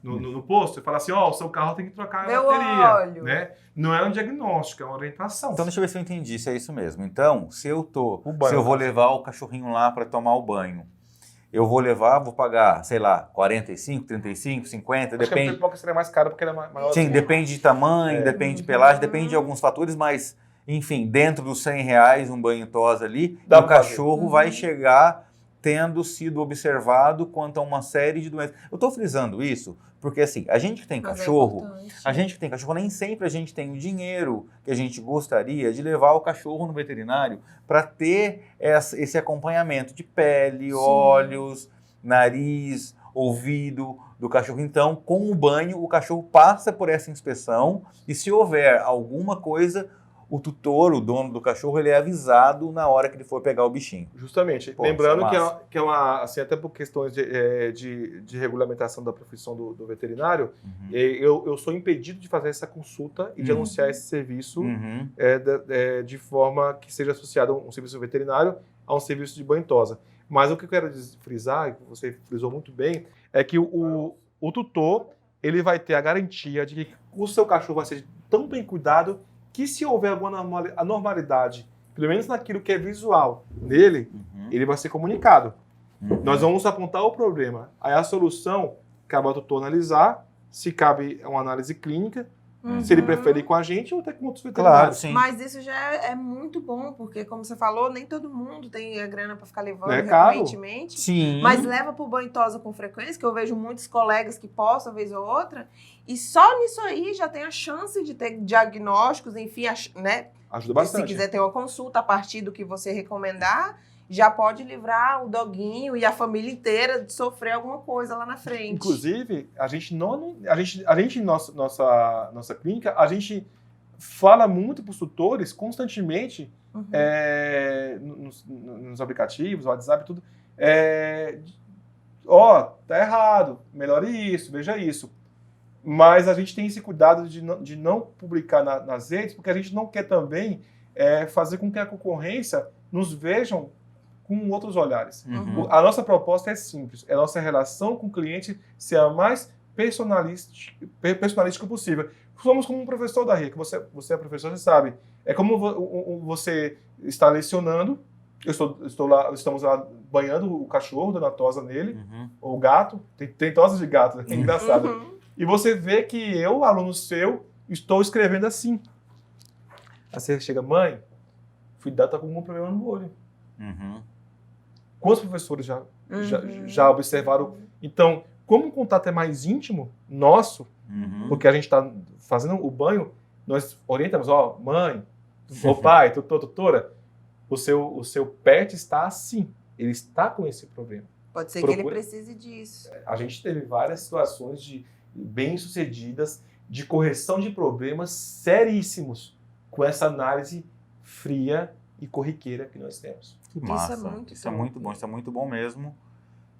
no posto e fala assim, o seu carro tem que trocar a Meu bateria, óleo. né? Não é um diagnóstico, é uma orientação. Então, deixa eu ver se eu entendi, se é isso mesmo. Então, se eu O banho, vou no caso. levar o cachorrinho lá para tomar o banho, eu vou pagar, sei lá, 45, 35, 50, Acho que a depende. pipoca seria mais cara porque ela é maior. Sim, depende de tamanho, depende de pelagem, depende de alguns fatores, mas, enfim, dentro dos R$100, um banho tosa ali, Dá o pra fazer. cachorro vai chegar tendo sido observado quanto a uma série de doenças. Eu estou frisando isso porque, assim, a gente que tem Mas é cachorro, importante. a gente que tem cachorro, nem sempre a gente tem o dinheiro que a gente gostaria de levar o cachorro no veterinário para ter esse acompanhamento de pele, Sim. olhos, nariz, ouvido do cachorro. Então, com o banho, o cachorro passa por essa inspeção e se houver alguma coisa, o tutor, o dono do cachorro, ele é avisado na hora que ele for pegar o bichinho. Justamente. Pô, Lembrando isso é que é uma, assim, até por questões de regulamentação da profissão do veterinário, Uhum. eu sou impedido de fazer essa consulta e de anunciar esse serviço Uhum. de forma que seja associado um serviço veterinário a um serviço de banho tosa. Mas o que eu quero frisar, e que você frisou muito bem, é que o tutor ele vai ter a garantia de que o seu cachorro vai ser tão bem cuidado que se houver alguma anormalidade, pelo menos naquilo que é visual nele, Uhum. ele vai ser comunicado. Uhum. Nós vamos apontar o problema. Aí a solução cabe ao tutor analisar, se cabe uma análise clínica, se ele preferir ir com a gente ou até com outros Claro, veterinários. sim. Mas isso já é muito bom, porque, como você falou, nem todo mundo tem a grana para ficar levando É caro. frequentemente. Sim. Mas leva pro banho tosa com frequência, que eu vejo muitos colegas que postam, vez ou outra, e só nisso aí já tem a chance de ter diagnósticos, enfim, né? Ajuda bastante. Se quiser ter uma consulta a partir do que você recomendar, já pode livrar o doguinho e a família inteira de sofrer alguma coisa lá na frente. Inclusive, a gente em nossa clínica, a gente fala muito para os tutores constantemente Uhum. nos aplicativos, WhatsApp, tudo, Tá errado, melhore isso, veja isso. Mas a gente tem esse cuidado de não publicar nas redes, porque a gente não quer também fazer com que a concorrência nos vejam com outros olhares. Uhum. A nossa proposta é simples, é a nossa relação com o cliente ser a mais personalística possível. Somos como um professor da RIA, que você é professor, você sabe. É como você está lecionando, estamos lá banhando o cachorro, dando a tosa nele, ou o gato, tem tosa de gato, é engraçado. E você vê que eu, aluno seu, estou escrevendo assim. Aí você chega, mãe, fui dar com algum problema no olho. Quantos professores já observaram? Então, como o contato é mais íntimo, nosso, porque a gente está fazendo o banho, nós orientamos, mãe, ô pai, tutora, o seu pet está assim, ele está com esse problema. Pode ser que ele precise disso. A gente teve várias situações bem-sucedidas de correção de problemas seríssimos com essa análise fria e corriqueira que nós temos. Que massa. Isso é muito bom. Isso é muito bom mesmo.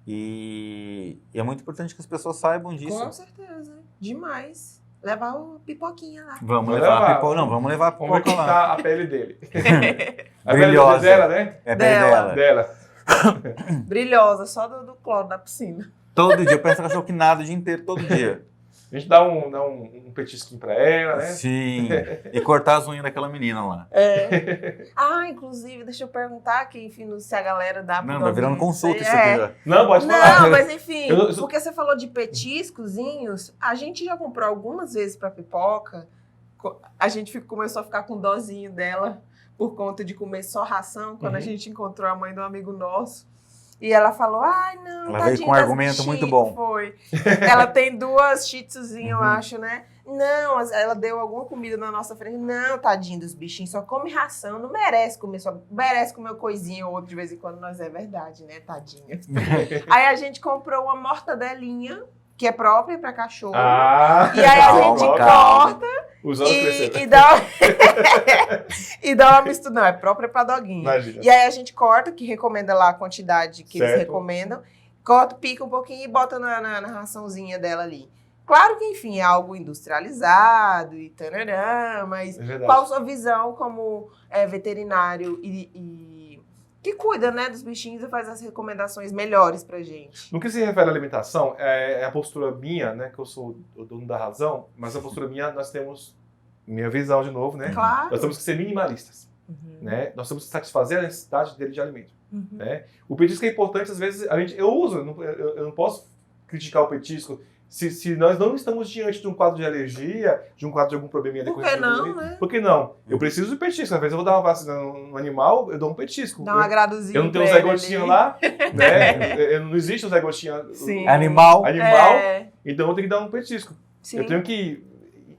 E é muito importante que as pessoas saibam disso. Com certeza. Demais. Levar o pipoquinha lá. Vamos levar a pipoca. Não, vamos levar a Vamos ver pipoca como lá. tá a pele dele. A Brilhosa. pele dela, né? É a pele dela. Brilhosa, só do cloro da piscina. Todo dia. Parece cachorro que nada o dia inteiro, todo dia. A gente dá um petisquinho pra ela, né? Sim. E cortar as unhas daquela menina lá. Inclusive, deixa eu perguntar aqui, enfim, se a galera dá pra... Não, tá virando consulta isso aqui já. Não, pode falar. Não, mas enfim, Eu- porque você falou de petiscozinhos, a gente já comprou algumas vezes pra pipoca, a gente começou a ficar com dozinho dela por conta de comer só ração, quando a gente encontrou a mãe de um amigo nosso. E ela falou, não, Ela veio tadinha com um das argumento bichinhas, muito bom. Foi. Ela tem 2 shih tzuzinhos, eu acho, né? Não, ela deu alguma comida na nossa frente. Não, tadinho dos bichinhos, só come ração, não merece comer, só merece comer uma coisinha ou outra de vez em quando, mas é verdade, né, tadinha. Aí a gente comprou uma mortadelinha, que é própria para cachorro. E aí a gente corta e dá uma mistura. Não, é própria para doguinho. Imagina. E aí a gente corta, que recomenda lá a quantidade que eles Certo. recomendam. Corta, pica um pouquinho e bota na raçãozinha dela ali. Claro que, enfim, é algo industrializado e tarará, mas É verdade. qual a sua visão como veterinário e que cuida, né, dos bichinhos e faz as recomendações melhores pra gente? No que se refere à alimentação, é a postura minha, né, que eu sou o dono da razão, mas a postura minha, nós temos, minha visão de novo, né, Claro. nós temos que ser minimalistas, né, nós temos que satisfazer a necessidade dele de alimento, né. O petisco é importante, às vezes, eu uso, eu não posso criticar o petisco, se nós não estamos diante de um quadro de alergia, de um quadro de algum probleminha... Por que não, né? Por que não? Eu preciso de petisco. Às vezes eu vou dar uma vacina no animal, eu dou um petisco. Dá um agradozinho. Eu não tenho o pra Zé ele Gotinha ali. lá, né? Não existe o Zé Gotinha Sim. Animal. Então eu tenho que dar um petisco. Sim. Eu tenho que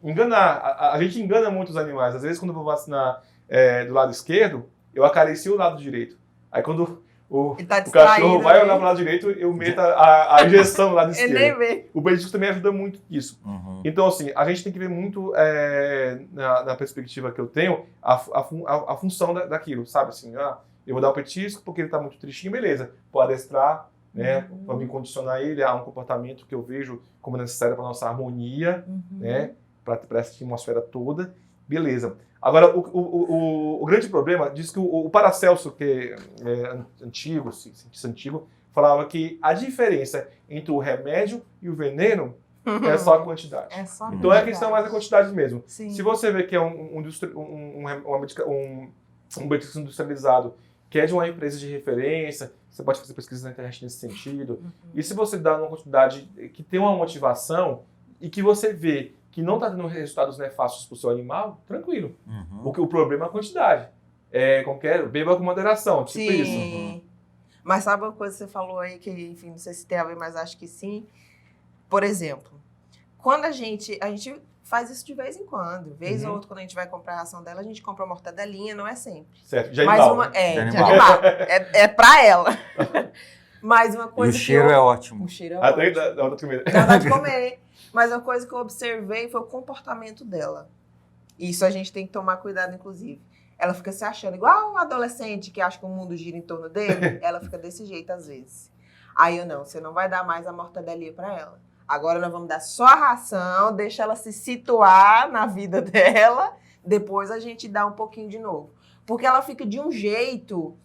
enganar. A gente engana muito os animais. Às vezes quando eu vou vacinar do lado esquerdo, eu acaricio o lado direito. Aí quando o Ele tá o cachorro distraído, vai né? olhar para o lado direito, eu meto a injeção no lado Ele esquerdo. nem vê. O petisco também ajuda muito nisso. Então, assim, a gente tem que ver muito, na perspectiva que eu tenho, a função daquilo, sabe? Assim, eu vou dar um petisco porque ele está muito tristinho, beleza. Vou adestrar, né? Para me condicionar ele a um comportamento que eu vejo como necessário para nossa harmonia, né? Para essa atmosfera toda, beleza. Agora, o grande problema, diz que o Paracelso, que é antigo, cientista antigo, falava que a diferença entre o remédio e o veneno é só a quantidade. É só Então é a questão mais da quantidade mesmo. Sim. Se você vê que é um petisco industrializado, que é de uma empresa de referência, você pode fazer pesquisa na internet nesse sentido. E se você dá uma quantidade que tem uma motivação e que você vê que não está tendo resultados nefastos para o seu animal, tranquilo. O problema é a quantidade. Beba com moderação, tipo Sim. isso. Mas sabe uma coisa que você falou aí que, enfim, não sei se tem a ver, mas acho que sim. Por exemplo, quando a gente faz isso de vez em quando. Vez ou outra, quando a gente vai comprar a ração dela, a gente compra uma mortadelinha, não é sempre. Certo, de animal. Mas né? de animal. animal. É pra ela. Mas uma E coisa o cheiro é ótimo. O cheiro é Até ótimo. da outra comida. Dá vontade de comer. Mas uma coisa que eu observei foi o comportamento dela. Isso a gente tem que tomar cuidado, inclusive. ela fica se achando igual um adolescente que acha que o mundo gira em torno dele. Ela fica desse jeito às vezes. Aí eu, não, você não vai dar mais a mortadelinha pra ela. Agora nós vamos dar só a ração, deixa ela se situar na vida dela, depois a gente dá um pouquinho de novo. Porque ela fica de um jeito,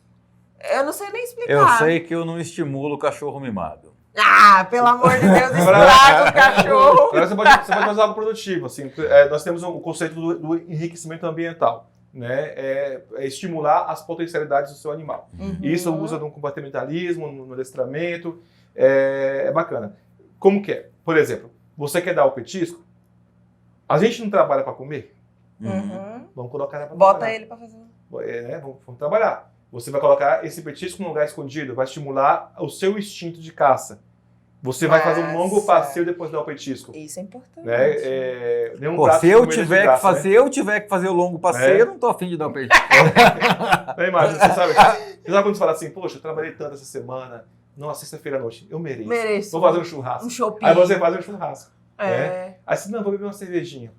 eu não sei nem explicar. Eu sei que eu não estimulo o cachorro mimado. Ah, pelo amor de Deus, estraga o cachorro. Agora você pode fazer algo produtivo. Assim, nós temos o conceito do enriquecimento ambiental. Né? É estimular as potencialidades do seu animal. Uhum. Isso usa no comportamentalismo, no adestramento. É bacana. Como que é? Por exemplo, você quer dar o petisco? A gente não trabalha para comer? Uhum. Vamos colocar ela para Bota trabalhar. ele pra fazer. Né? Vamos trabalhar. Você vai colocar esse petisco num lugar escondido, vai estimular o seu instinto de caça. Você vai fazer um longo passeio depois de dar o petisco. Isso é importante. Né? Pô, se eu tiver que fazer o longo passeio, eu não tô afim de dar um petisco. Imagina, você sabe quando você fala assim, poxa, eu trabalhei tanto essa semana, não, sexta-feira à noite, eu mereço. Vou fazer um churrasco. Um shopping. Aí você faz um churrasco. É. Né? Aí você, não, vou beber uma cervejinha.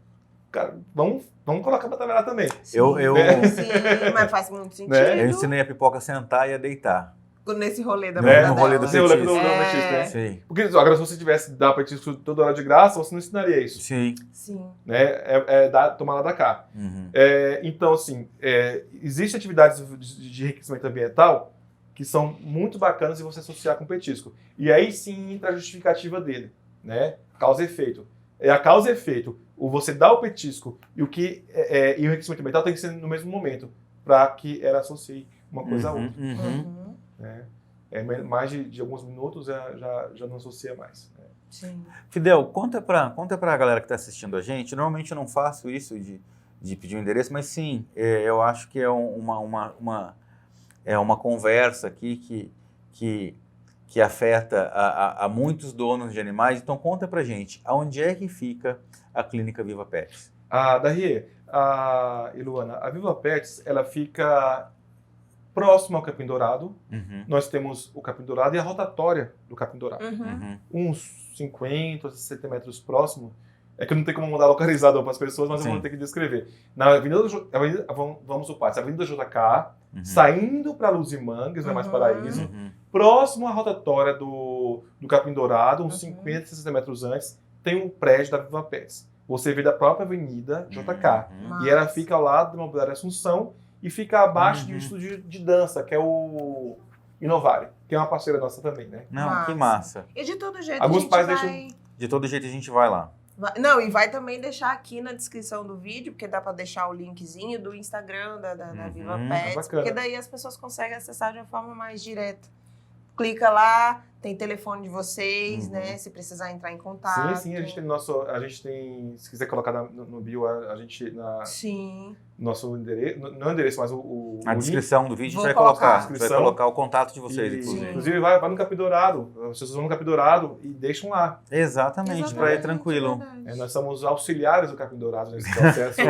Cara, vamos colocar pra trabalhar também. Sim, mas faz muito sentido. Né? Eu ensinei a pipoca a sentar e a deitar. Nesse rolê da Né? bunda No rolê dela. do Você olha petisco. pro petisco, né? Sim. Porque agora, se você tivesse dar petisco toda hora de graça, você não ensinaria isso. Sim. Sim. Né? Tomar lá da cá. Uhum. Então, assim, existem atividades de enriquecimento ambiental que são muito bacanas de você associar com o petisco. E aí sim entra a justificativa dele, né? Causa e efeito. A causa e efeito, você dá o petisco e o enriquecimento ambiental tem que ser no mesmo momento, para que ela associe uma coisa a outra. Uhum. Né? Mais de alguns minutos já não associa mais. Né? Sim. Fidel, conta pra galera que está assistindo a gente. Normalmente eu não faço isso de pedir um endereço, mas sim, eu acho que é uma conversa aqui que afeta a muitos donos de animais. Então conta pra gente, aonde é que fica a Clínica Viva Pets? Daí, e Luana, a Viva Pets, ela fica próximo ao Capim Dourado. Uhum. Nós temos o Capim Dourado e a rotatória do Capim Dourado. Uhum. Uns 50, 60 metros próximo. É que eu não tenho como mandar localizador para as pessoas, mas Sim. eu vou ter que descrever. Na Avenida vamos ao Pátio, Avenida JK, saindo para Luzimangues, não é mais Paraíso, próximo à rotatória do Capim Dourado, uns 50, 60 metros antes, tem um prédio da Viva Pets. Você vê da própria Avenida JK. E ela fica ao lado da Imobiliária Assunção e fica abaixo de um estúdio de dança, que é o Inovare, que é uma parceira nossa também, né? Não, que massa. E de todo jeito Alguns a gente pais vai... De todo jeito a gente vai lá. Não, e vai também deixar aqui na descrição do vídeo, porque dá para deixar o linkzinho do Instagram da Viva Pets, bacana. porque daí as pessoas conseguem acessar de uma forma mais direta. Clica lá, tem telefone de vocês, né? Se precisar entrar em contato. Sim, a gente tem, se quiser colocar no bio, a gente Sim. nosso endereço, não é o endereço, mas Na link. descrição do vídeo Vou a gente colocar. vai colocar o contato de vocês, inclusive. Inclusive, vai no Capim Dourado, vocês vão no Capim Dourado e deixam lá. Exatamente, para ir tranquilo. Nós somos auxiliares do Capim Dourado nesse processo.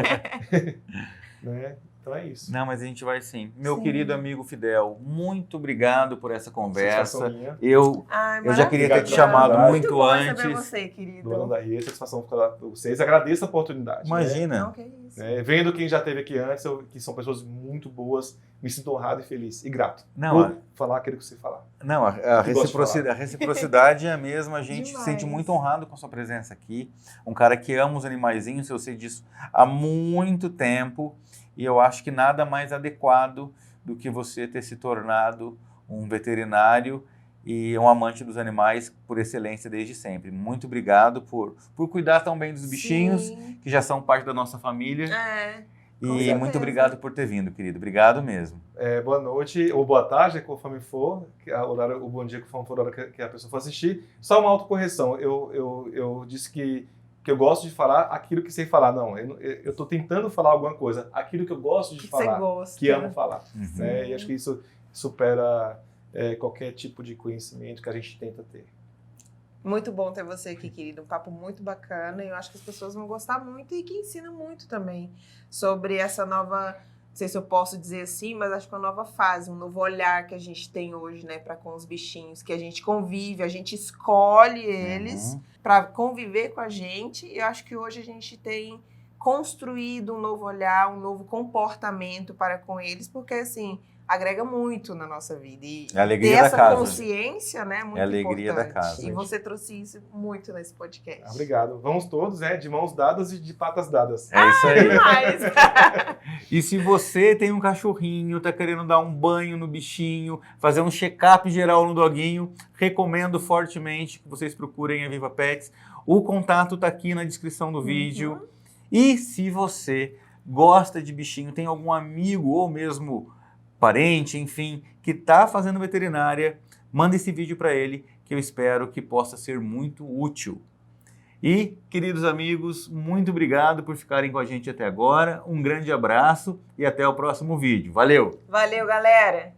Né? Então é isso. Não, mas a gente vai sim. Meu Sim. querido amigo Fidel, muito obrigado por essa conversa. Satisfação minha. Eu já queria ter te chamado muito bom antes. receber você, querido. Luana da Ria, satisfação ficar lá com vocês. Agradeço a oportunidade. Imagina. Não, que isso. Vendo quem já esteve aqui antes, que são pessoas muito boas, me sinto honrado e feliz e grato. Não, por falar aquilo que você falar. Não, a reciprocidade é a mesma. A gente se sente Demais. muito honrado com a sua presença aqui. Um cara que ama os animaizinhos, eu sei disso há muito tempo. E eu acho que nada mais adequado do que você ter se tornado um veterinário e um amante dos animais por excelência desde sempre. Muito obrigado por cuidar tão bem dos bichinhos, Sim. que já são parte da nossa família. Com E certeza. muito obrigado por ter vindo, querido. Obrigado mesmo. Boa noite, ou boa tarde, conforme for, o bom dia, conforme for a hora que a pessoa for assistir. Só uma autocorreção. Eu disse que eu gosto de falar aquilo que sei falar. Não, eu estou tentando falar alguma coisa. Aquilo que eu gosto de Que falar, você gosta. que amo falar. Uhum. Né? E acho que isso supera qualquer tipo de conhecimento que a gente tenta ter. Muito bom ter você aqui, querido. Um papo muito bacana. E eu acho que as pessoas vão gostar muito e que ensina muito também sobre essa nova, não sei se eu posso dizer assim, mas acho que uma nova fase, um novo olhar que a gente tem hoje, né, para com os bichinhos, que a gente convive, a gente escolhe eles para conviver com a gente. E eu acho que hoje a gente tem construído um novo olhar, um novo comportamento para com eles, porque assim, agrega muito na nossa vida. E É a alegria ter da essa casa. consciência, né, é muito É a alegria da importante. casa. E você trouxe isso muito nesse podcast. Obrigado. Vamos todos, de mãos dadas e de patas dadas. É isso aí. Demais. E se você tem um cachorrinho, tá querendo dar um banho no bichinho, fazer um check-up geral no doguinho, recomendo fortemente que vocês procurem a Viva Pets. O contato tá aqui na descrição do vídeo. E se você gosta de bichinho, tem algum amigo ou mesmo parente, enfim, que tá fazendo veterinária, manda esse vídeo para ele, que eu espero que possa ser muito útil. E, queridos amigos, muito obrigado por ficarem com a gente até agora. Um grande abraço e até o próximo vídeo. Valeu! Valeu, galera!